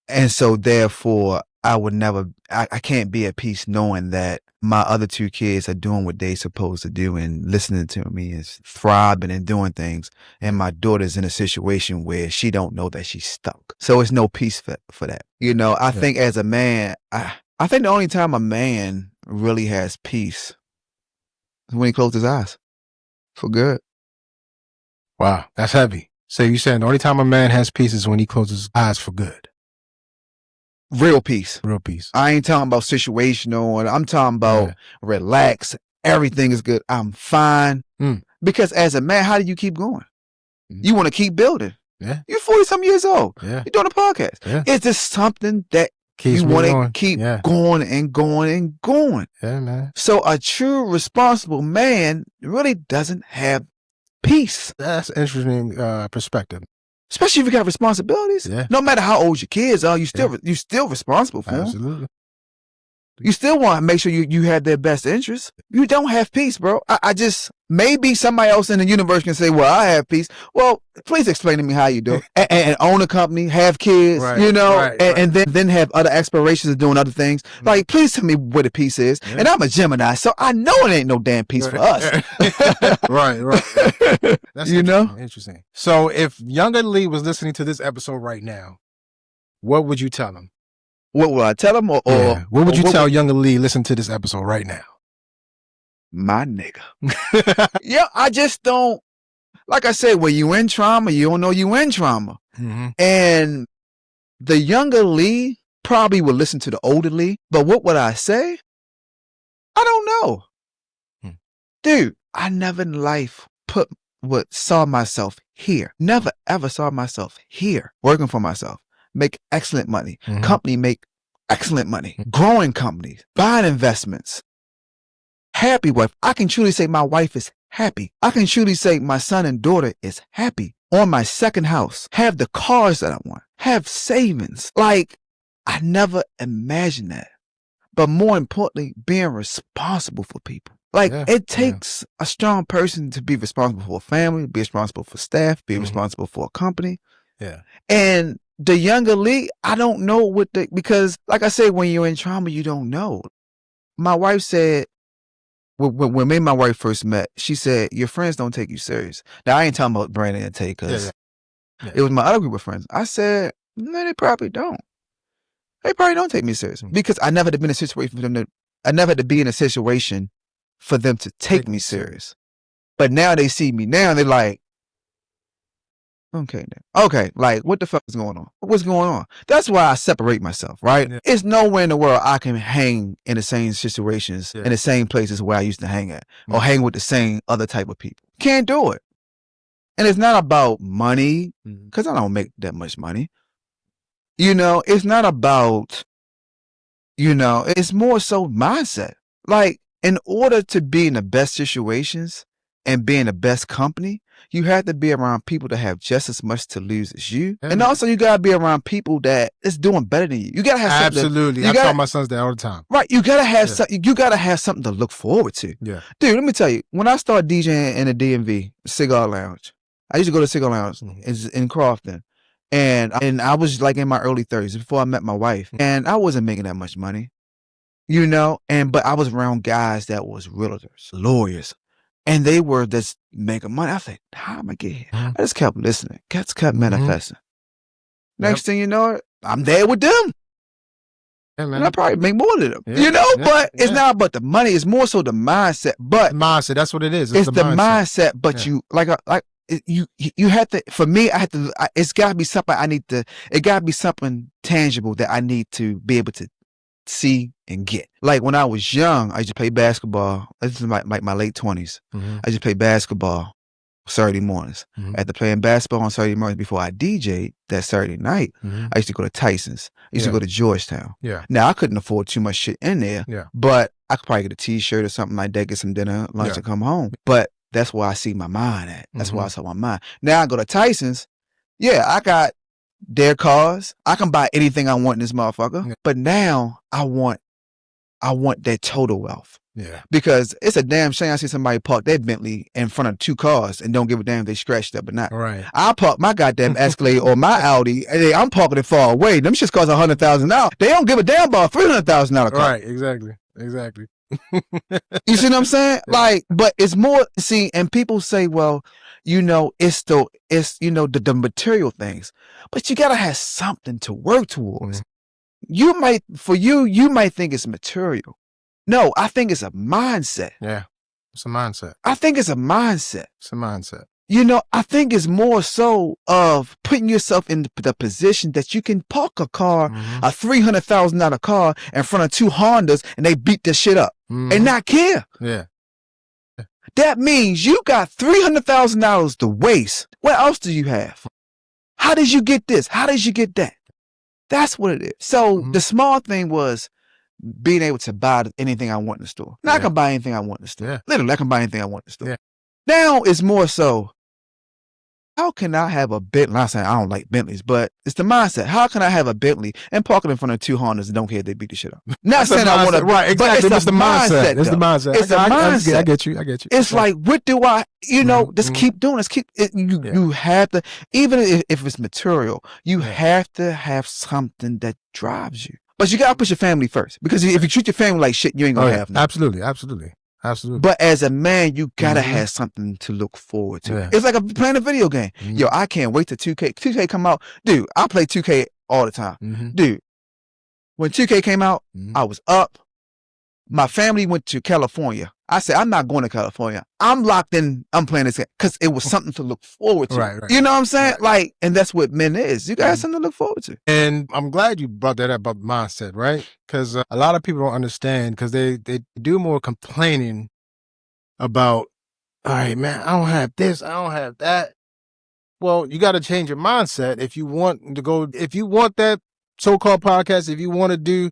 And so therefore, I can't be at peace knowing that my other two kids are doing what they're supposed to do and listening to me and thriving and doing things. And my daughter's in a situation where she don't know that she's stuck. So it's no peace for that. I think as a man, I think the only time a man really has peace is when he closes his eyes for good. Wow, that's heavy. So you saying the only time a man has peace is when he closes his eyes for good. Real peace. Real peace. I ain't talking about situational. I'm talking about relax. Everything is good. I'm fine. Because as a man, how do you keep going? You want to keep building. Yeah. You're 40-some years old. Yeah. You're doing a podcast. Yeah. It's just something that Keeps you me want to going. keep Yeah. going and going and going. Yeah, man. So a true responsible man really doesn't have peace. That's an interesting perspective. Especially if you got responsibilities. Yeah. No matter how old your kids are, you still responsible for them. Absolutely. You still want to make sure you have their best interests. You don't have peace, bro. I just, maybe somebody else in the universe can say, well, I have peace. Well, please explain to me how you do it. And own a company, have kids, Right, you know, right, and then have other aspirations of doing other things. Like, please tell me where the peace is. Yeah. And I'm a Gemini, so I know it ain't no damn peace for us. Right. That's You know? interesting. So if younger Lee was listening to this episode right now, what would you tell him? What will I tell him? Or what would you tell younger Lee listen to this episode right now? My nigga. Yeah, I just don't, like I said, when you in trauma, you don't know you in trauma. Mm-hmm. And the younger Lee probably would listen to the older Lee. But what would I say? I don't know. Dude, I never in life saw myself here. Never ever saw myself here working for myself. Make excellent money. Mm-hmm. Company make excellent money. Growing companies. Buying investments. Happy wife. I can truly say my wife is happy. I can truly say my son and daughter is happy. On my second house. Have the cars that I want. Have savings. Like, I never imagined that. But more importantly, being responsible for people. Like, it takes a strong person to be responsible for a family, be responsible for staff, be responsible for a company. Yeah. And the younger Lee, I don't know because like I said, when you're in trauma, you don't know. My wife said, when me and my wife first met, she said, your friends don't take you serious. Now, I ain't talking about Brandon and Tay because it was my other group of friends. I said, no, they probably don't. They probably don't take me serious because I never had to be in a situation for them I never had to be in a situation for them to take me serious. But now they see me now and they're like, okay, like what the fuck is going on? What's going on? That's why I separate myself, right? Yeah. It's nowhere in the world I can hang in the same situations, in the same places where I used to hang at, or hang with the same other type of people. Can't do it. And it's not about money, because I don't make that much money. You know, it's not about, it's more so mindset. Like, in order to be in the best situations and be in the best company, you have to be around people that have just as much to lose as you. And also you gotta be around people that is doing better than you. You gotta have something. Absolutely. I tell my sons that all the time. Right. You gotta have you gotta have something to look forward to. Yeah. Dude, let me tell you, when I started DJing in the DMV, Cigar Lounge, I used to go to Cigar Lounge in Crofton. And I was like in my early 30s before I met my wife. And I wasn't making that much money. But I was around guys that was realtors, lawyers, and they were just making money. I said, how am I get here? I just kept listening, kept manifesting. Next thing you know, I'm there with them. Yeah, and I probably make more than them, but it's not about the money. It's more so the mindset. But mindset, that's what it is. It's the mindset. But you you have to, for me, it's gotta be something it gotta be something tangible that I need to be able to see and get. Like when I was young, I used to play basketball. This is my late 20s. I used to play basketball Saturday mornings. After playing basketball on Saturday mornings before I DJ'd that Saturday night, I used to go to Tyson's. I used to go to Georgetown. Now I couldn't afford too much shit in there, but I could probably get a t-shirt or something like that, get some dinner, lunch and come home. But that's where I see my mind at. That's where I saw my mind. Now I go to Tyson's. Yeah, I got their cars. I can buy anything I want in this motherfucker. But now I want that total wealth. Yeah. Because it's a damn shame I see somebody park their Bentley in front of two cars and don't give a damn if they scratched up or not. Right. I park my goddamn Escalade or my Audi. And I'm parking it far away. Them shits cost $100,000. They don't give a damn about $300,000 car. Right. Exactly. You see what I'm saying? Yeah. Like, but it's more, and people say, well, it's the material things, but you gotta have something to work towards. You might think it's material. No, I think it's a mindset. Yeah. It's a mindset. I think it's a mindset. It's a mindset. I think it's more so of putting yourself in the position that you can park a car, a $300,000 car in front of two Hondas and they beat this shit up and not care. Yeah. That means you got $300,000 to waste. What else do you have? How did you get this? How did you get that? That's what it is. So the small thing was being able to buy anything I want in the store. Now I can buy anything I want in the store. Literally, I can buy anything I want in the store. Now it's more so, how can I have a Bentley? I'm not saying I don't like Bentleys, but it's the mindset. How can I have a Bentley and park it in front of 2 Hondas and don't care if they beat the shit up? Not saying I want to, right? Exactly. But it's the mindset. It's the mindset. It's the mindset. I get you. It's like, what do I? Just keep doing this. You have to, even if it's material, you have to have something that drives you. But you gotta put your family first, because if you treat your family like shit, you ain't gonna have nothing. Absolutely. But as a man, you gotta have something to look forward to. It's like playing a video game. Yo, I can't wait till 2K come out. Dude, I play 2K all the time. Dude, when 2K came out, I was up. My family went to California. I said, I'm not going to California. I'm locked in. I'm playing this game because it was something to look forward to. Right. You know what I'm saying? Like, and that's what men is. You got something to look forward to. And I'm glad you brought that up about mindset, right? Because a lot of people don't understand, because they do more complaining about, all right, man, I don't have this, I don't have that. Well, you got to change your mindset if you want that so-called podcast, if you want to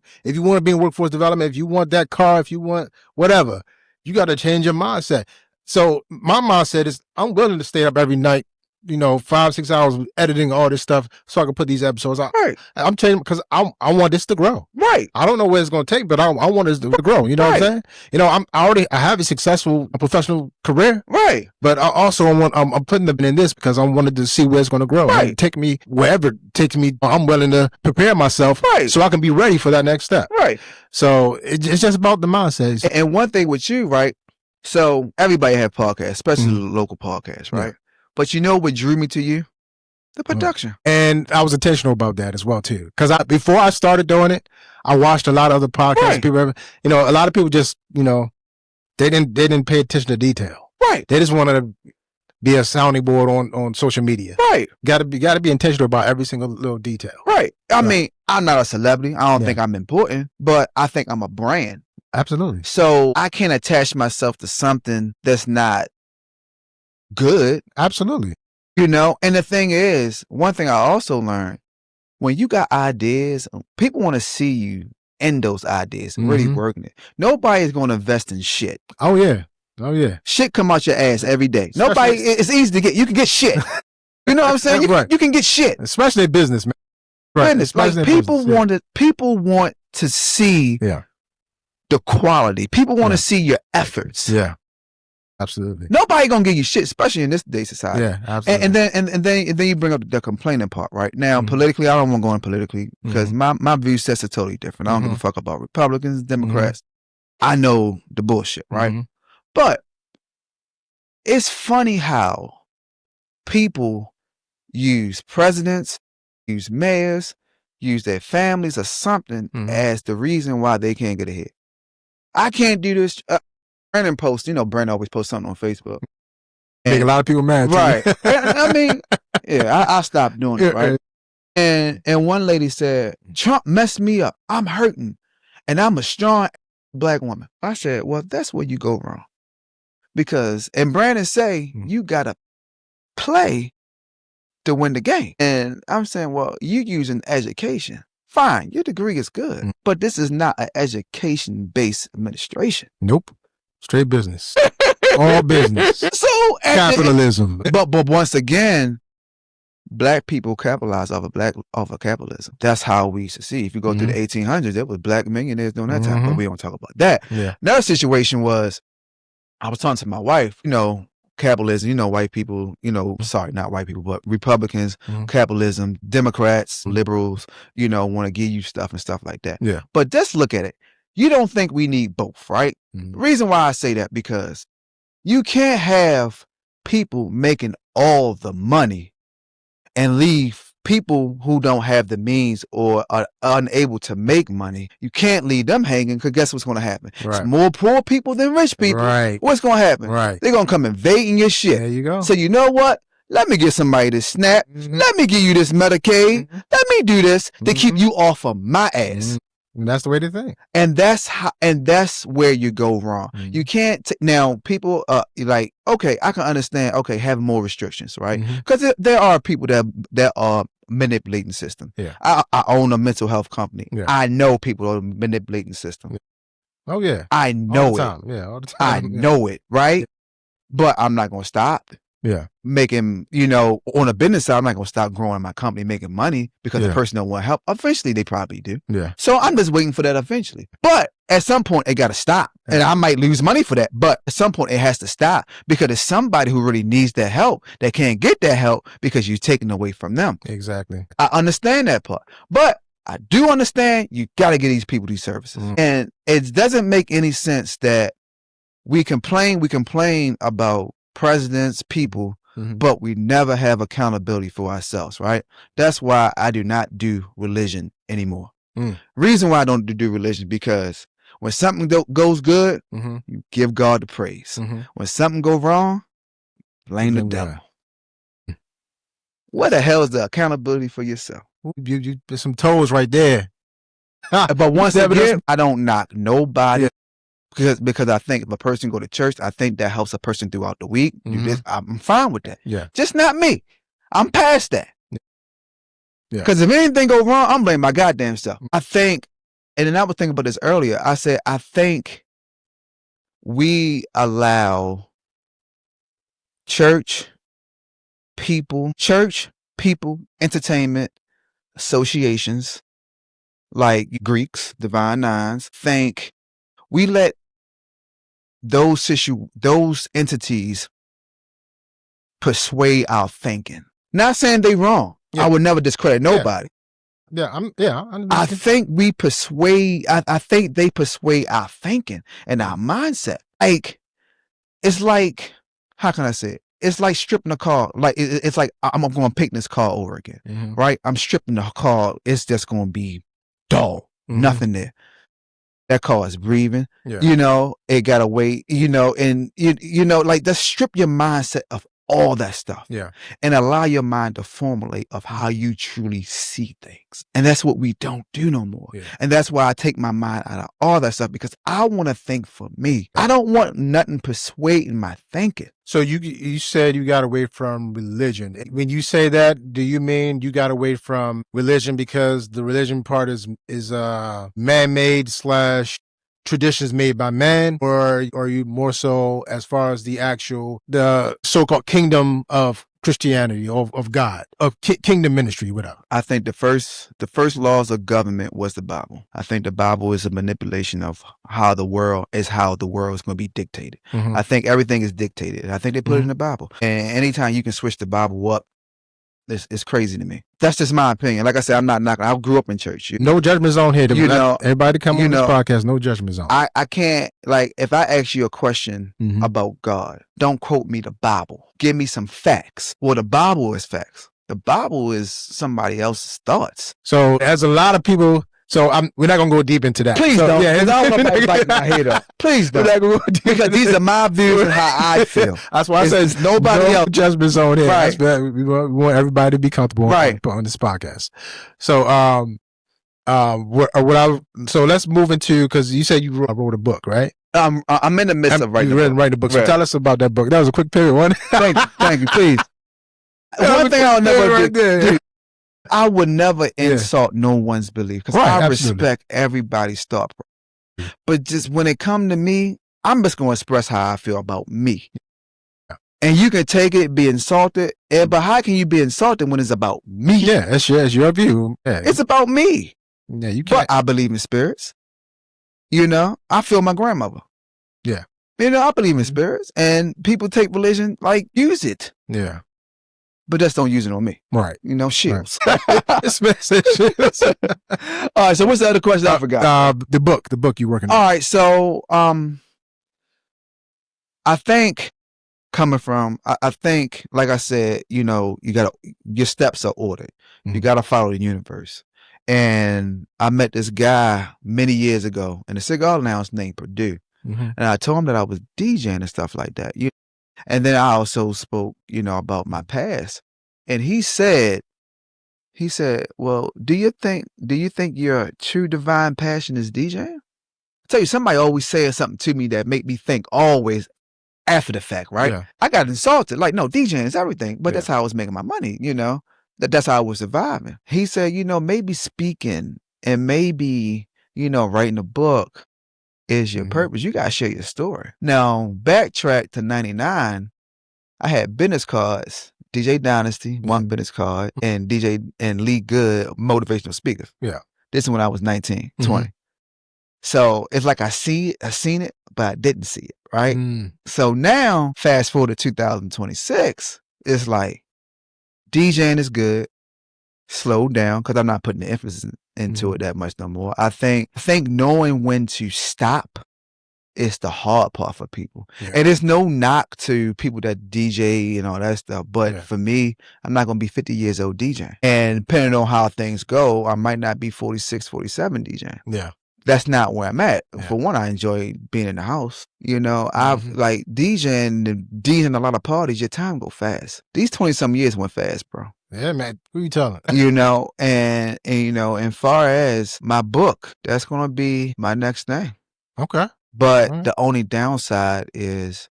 be in workforce development, if you want that car, if you want whatever, you got to change your mindset. So my mindset is, I'm willing to stay up every night, 5-6 hours editing all this stuff so I can put these episodes out. Right. I'm changing because I want this to grow. Right. I don't know where it's going to take, but I want this to grow. You know what I'm saying? I have a successful professional career. Right. But I'm putting them in this because I wanted to see where it's going to grow. Right. And take me wherever it takes me. I'm willing to prepare myself so I can be ready for that next step. Right. So it's just about the mindset. And one thing with you, right? So everybody have podcasts, especially the local podcasts, right? Yeah. But you know what drew me to you? The production. And I was intentional about that as well too. Because before I started doing it, I watched a lot of other podcasts. Right. People, a lot of people just, they didn't pay attention to detail. Right. They just wanted to be a sounding board on social media. Right. Got to be intentional about every single little detail. Right. I mean, I'm not a celebrity. I don't think I'm important, but I think I'm a brand. Absolutely. So I can't attach myself to something that's not good. Absolutely. And the thing is, one thing I also learned, when you got ideas, people want to see you in those ideas, really working it. Nobody's going to invest in shit. Oh yeah. Shit come out your ass every day. It's easy to get. You can get shit. You know what I'm saying? You can get shit. Especially in business, man. Right. Business. Like people want to see the quality. People want to see your efforts. Yeah. Absolutely. Nobody gonna give you shit, especially in this day society. Yeah, absolutely. And then you bring up the complaining part, right? Now, politically, I don't want to go in politically because my view sets are totally different. I don't give a fuck about Republicans, Democrats. I know the bullshit, right? But it's funny how people use presidents, use mayors, use their families or something as the reason why they can't get ahead. I can't do this. Brandon posts, Brandon always posts something on Facebook. Make a lot of people mad. Right. I mean, I stopped doing it, right? And one lady said, Trump messed me up. I'm hurting. And I'm a strong black woman. I said, well, that's where you go wrong. Because, and Brandon say, you got to play to win the game. And I'm saying, well, you using education. Fine, your degree is good. But this is not an education-based administration. Nope. Straight business. All business. So capitalism. But once again, black people capitalize off of capitalism. That's how we succeed. If you go through the 1800s, there was black millionaires during that time, but we don't talk about that. Yeah. Another situation was, I was talking to my wife, capitalism, white people, sorry, not white people, but Republicans, capitalism, Democrats, liberals, want to give you stuff and stuff like that. Yeah. But just look at it. You don't think we need both, right? The reason why I say that, because you can't have people making all the money and leave people who don't have the means or are unable to make money. You can't leave them hanging, because guess what's going to happen? Right. It's more poor people than rich people. Right. What's going to happen? Right. They're going to come invading your shit. There you go. So you know what? Let me get somebody to SNAP. Let me give you this Medicaid. Let me do this to keep you off of my ass. And that's the way to think. And that's where you go wrong. You can't now people like, okay, I can understand, okay, having more restrictions, right? Because there are people that are manipulating the system. Yeah. I own a mental health company. Yeah. I know people are manipulating the system. Yeah. Oh yeah. I know all the it. time. Yeah, all the time. I know it, right? But I'm not gonna stop. Yeah. Making, on a business side, I'm not gonna stop growing my company, making money because the person don't want help. Eventually they probably do. Yeah. So I'm just waiting for that eventually. But at some point it gotta stop. And I might lose money for that, but at some point it has to stop because there's somebody who really needs that help that can't get that help because you're taking away from them. Exactly. I understand that part. But I do understand you gotta get these people these services. And it doesn't make any sense that we complain about presidents, people, but we never have accountability for ourselves, right? That's why I do not do religion anymore. Reason why I don't do religion, because when something goes good, you give God the praise. When something goes wrong, blame the devil. What the hell is the accountability for yourself? You there's some toes right there. But once again, I don't knock nobody. Because I think if a person go to church, I think that helps a person throughout the week. Do this, I'm fine with that. Yeah. Just not me. I'm past that. Yeah. Because if anything go wrong, I'm blaming my goddamn self. I think, and then I was thinking about this earlier. I said, I think we allow church people, entertainment associations like Greeks, Divine Nines, think we let those entities persuade our thinking. Not saying they wrong. Yeah. I would never discredit nobody. I think we persuade. I think they persuade our thinking and our mindset. Like, it's like, how can I say it? It's like stripping a car. Like it's like I'm going to pick this car over again, right? I'm stripping the car. It's just going to be dull, nothing there. That car is breathing, it got to wait, and like just strip your mindset of all that stuff, and allow your mind to formulate of how you truly see things. And that's what we don't do no more. And that's why I take my mind out of all that stuff, because I want to think for me. I don't want nothing persuading my thinking. So you said you got away from religion. When you say that, do you mean you got away from religion because the religion part is man-made / traditions made by man, or are you more so as far as the so-called kingdom of Christianity, of God, of kingdom ministry, whatever? I think the first laws of government was the Bible. I think the Bible is a manipulation of how the world is going to be dictated. I think everything is dictated. I think they put it in the Bible. And anytime you can switch the Bible up, it's crazy to me. That's just my opinion. Like I said, I'm not knocking. I grew up in church. No judgment zone here. Everybody come on this podcast, no judgment zone. I can't, like, if I ask you a question about God, don't quote me the Bible. Give me some facts. Well, the Bible is facts. The Bible is somebody else's thoughts. So as a lot of people, we're not going to go deep into that. Please don't. I don't know if I bite my head up. Please don't. We're not gonna go deep because these are my views and how I feel. That's why I said it's nobody else judgment zone here. Right. We want everybody to be comfortable on this podcast. So, so let's move into, because you said you wrote a book, right? I'm in the midst of writing a book. So tell us about that book. That was a quick period one. Thank you, please. One thing I'll never do. I would never insult no one's belief, because I respect everybody's thought. But just when it comes to me, I'm just going to express how I feel about me. And you can take it, be insulted, but how can you be insulted when it's about me? Yeah, it's your view. Yeah. It's about me. Yeah, you can't. But I believe in spirits. I feel my grandmother. Yeah. I believe in spirits, and people take religion, like, use it. Yeah. But just don't use it on me. Right. Shields. Right. All right. So what's the other question I forgot? The book you're working on. All right. So, I think coming from, I think, like I said, your steps are ordered. You got to follow the universe. And I met this guy many years ago in a cigar lounge named Purdue. And I told him that I was DJing and stuff like that. And then I also spoke, about my past. And he said He said, well, do you think your true divine passion is DJing? I tell you, somebody always says something to me that make me think always after the fact, right? Yeah. I got insulted. Like, no, DJing is everything. But Yeah. that's how I was making my money, you know? That's how I was surviving. He said, you know, maybe speaking and maybe, you know, writing a book is your purpose. You got to share your story. Now, backtrack to 99, I had business cards, DJ Dynasty, one business card, and DJ and Lee Good, motivational speakers. Yeah. This is when I was 19, 20. So it's like I seen it, but I didn't see it, right? So now, fast forward to 2026, it's like DJing is good, slow down, because I'm not putting the emphasis into it that much no more. I think knowing when to stop is the hard part for people. Yeah. And there's no knock to people that DJ and all that stuff. But for me, I'm not going to be 50 years old DJing. And depending on how things go, I might not be 46, 47 DJing. Yeah. That's not where I'm at. Yeah. For one, I enjoy being in the house. You know, I've like DJing a lot of parties, your time go fast. These 20-some years went fast, bro. Yeah, man. Who you telling? You know, and you know, and far as my book, that's going to be my next thing. Okay. But the only downside is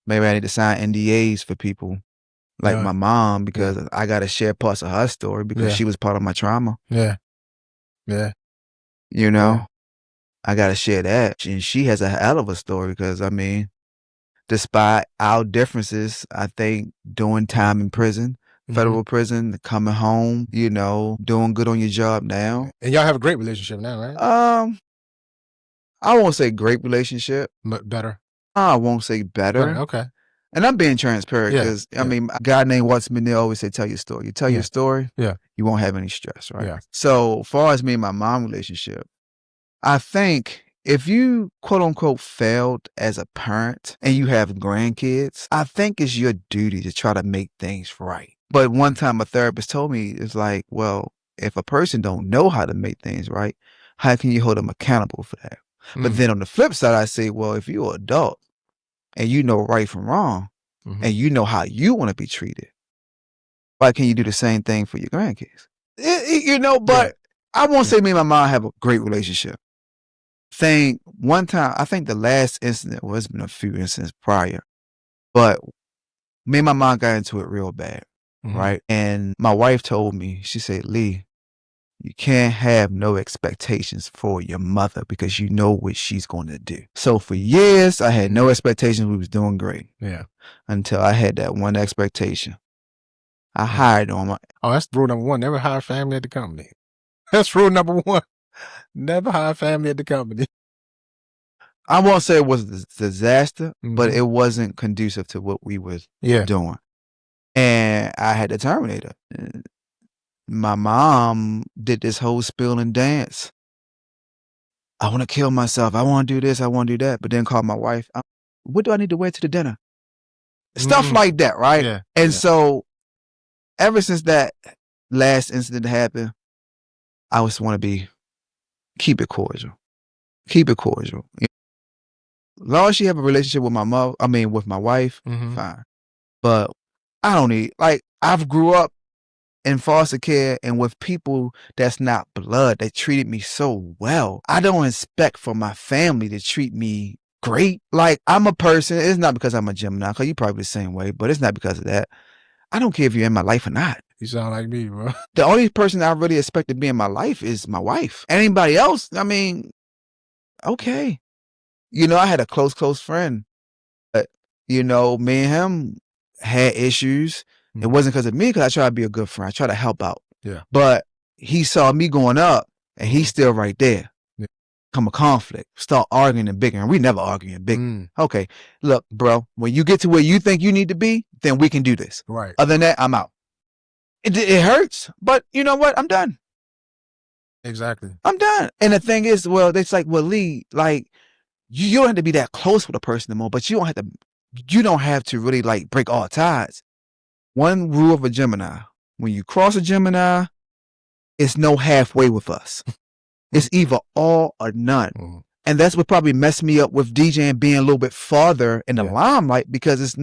maybe I need to sign NDAs for people like my mom, because I got to share parts of her story because she was part of my trauma. Yeah. Yeah. You know, I got to share that. And she has a hell of a story because, I mean, despite our differences, I think doing time in prison, federal prison, coming home, you know, doing good on your job now. And y'all have a great relationship now, right? I won't say great relationship. But better. I won't say better. Okay. And I'm being transparent because, I mean, a guy named Walt Smith always say, tell your story. You tell your story, you won't have any stress, right? Yeah. So, as far as me and my mom relationship, I think if you, quote unquote, failed as a parent and you have grandkids, I think it's your duty to try to make things right. But one time a therapist told me, it's like, well, if a person don't know how to make things right, how can you hold them accountable for that? But then on the flip side, I say, well, if you're an adult and you know right from wrong and you know how you want to be treated, why can't you do the same thing for your grandkids? You know, but I won't say me and my mom have a great relationship. One time, I think the last incident, well, it's been a few incidents prior, but me and my mom got into it real bad, right? And my wife told me, she said, Lee, you can't have no expectations for your mother because you know what she's going to do. So for years, I had no expectations. We was doing great. Yeah. Until I had that one expectation. I hired on my... Oh, that's rule number one. Never hire family at the company. That's rule number one. Never hire family at the company. I won't say it was a disaster, but it wasn't conducive to what we was doing. And I had to terminate her. My mom did this whole spill and dance. I want to kill myself. I want to do this. I want to do that. But then called my wife. What do I need to wear to the dinner? Stuff like that, right? Yeah. And so ever since that last incident happened, I just want to keep it cordial. Keep it cordial. As long as she have a relationship with with my wife, fine. But I don't need, like, I've grew up in foster care and with people that's not blood that treated me so well. I don't expect for my family to treat me great. Like, I'm a person, it's not because I'm a Gemini, because you're probably the same way, but it's not because of that. I don't care if you're in my life or not. You sound like me, bro. The only person I really expect to be in my life is my wife. Anybody else, I mean, okay. You know, I had a close friend. But, you know, me and him had issues. It wasn't because of me, because I try to be a good friend. I try to help out. Yeah. But he saw me going up, and he's still right there. Yeah. Come a conflict, start arguing and bickering. We never argue and bicker. Okay, look, bro, when you get to where you think you need to be, then we can do this. Right. Other than that, I'm out. It hurts, but you know what? I'm done. Exactly. I'm done. And the thing is, well, it's like, well, Lee, like, you don't have to be that close with a person anymore, but you don't have to really, like, break all ties. One rule of a Gemini: when you cross a Gemini, it's no halfway with us. It's either all or none. And that's what probably messed me up with DJing being a little bit farther in the limelight, because it's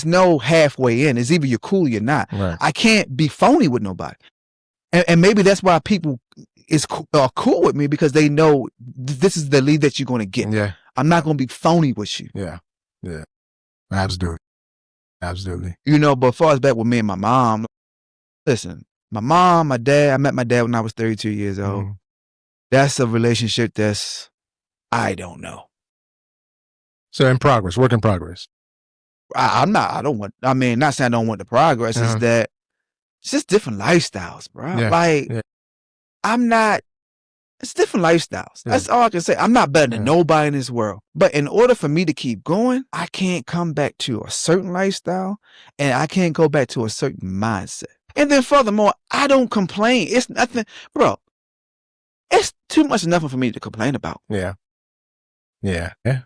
no halfway in. It's either you're cool or you're not. Right. I can't be phony with nobody. And maybe that's why people are cool with me, because they know this is the lead that you're going to get. Yeah. I'm not going to be phony with you. Yeah. Yeah. Absolutely. Absolutely. But as far as back with me and my mom, listen, my mom, my dad, I met my dad when I was 32 years old. Mm-hmm. That's a relationship I don't know. So in progress, work in progress. Not saying I don't want the progress, is that it's just different lifestyles, bro. Yeah. It's different lifestyles. Yeah. That's all I can say. I'm not better than nobody in this world. But in order for me to keep going, I can't come back to a certain lifestyle, and I can't go back to a certain mindset. And then furthermore, I don't complain. It's nothing, bro. It's too much nothing for me to complain about. Yeah. Yeah. Yeah.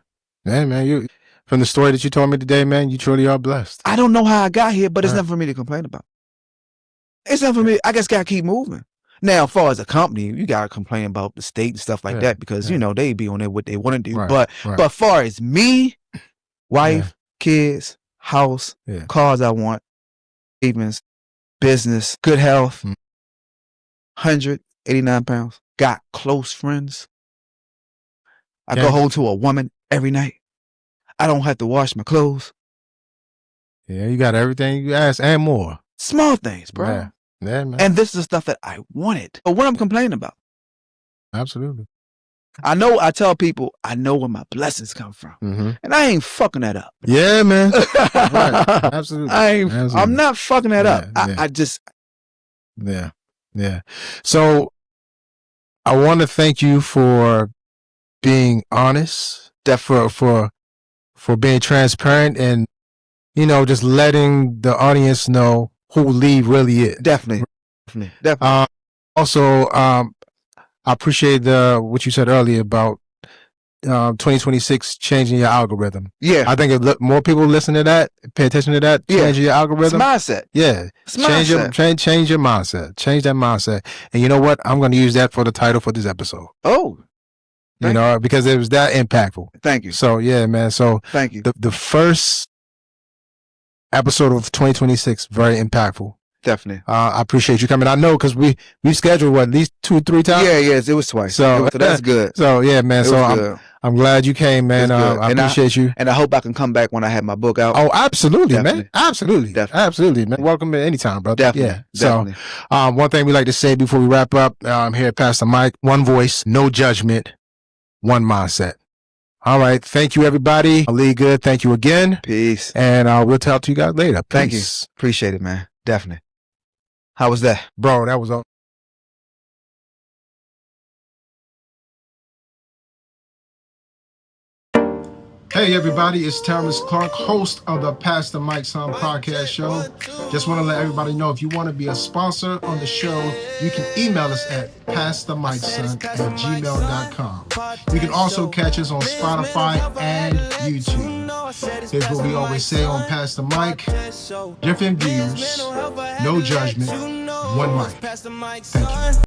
Yeah, man. From the story that you told me today, man, you truly are blessed. I don't know how I got here, but it's nothing for me to complain about. It's nothing for me. I just got to keep moving. Now, as far as a company, you got to complain about the state and stuff like that, because, they be on there what they want to do. Right, but as far as me, wife, kids, house, cars I want, savings, business, good health, 189 pounds, got close friends. I go home to a woman every night. I don't have to wash my clothes. Yeah, you got everything you ask and more. Small things, bro. Yeah, man. And this is the stuff that I wanted. But what I'm complaining about. Absolutely. I tell people, I know where my blessings come from. Mm-hmm. And I ain't fucking that up. Yeah, man. Right. Absolutely. I'm not fucking that up. Yeah. I just. Yeah. Yeah. So I want to thank you for being honest, for being transparent, and, just letting the audience know who Lee really is. Definitely. Also, I appreciate what you said earlier about 2026 changing your algorithm. Yeah. I think if more people listen to that, pay attention to that, changing your algorithm. It's mindset. Yeah. Change your mindset. Change that mindset. And you know what? I'm going to use that for the title for this episode. Oh. Because it was that impactful. Thank you. So, yeah, man. So, thank you. The first episode of 2026, very impactful. Definitely. I appreciate you coming. I know, because we scheduled at least 2-3 times. Yeah, it was twice. So that's good. So yeah, man. I'm glad you came, man. I appreciate you. And I hope I can come back when I have my book out. Oh, absolutely, Definitely. man. Absolutely. Definitely. Absolutely, man. Welcome at any time, brother. Definitely. Yeah. Definitely. So one thing we like to say before we wrap up, here at Pastor Mike, one voice, no judgment, one mindset. All right. Thank you, everybody. Lee Good. Thank you again. Peace. And we'll talk to you guys later. Peace. Thank you. Appreciate it, man. Definitely. How was that? Bro, that was all. Hey everybody, it's Terrence Clark, host of the Pastor Mike's Son podcast show. Just want to let everybody know, if you want to be a sponsor on the show, you can email us at pastormikeson@gmail.com. You can also catch us on Spotify and YouTube. Here's what we always say on Pastor Mike: different views, no judgment, one mic. Thank you.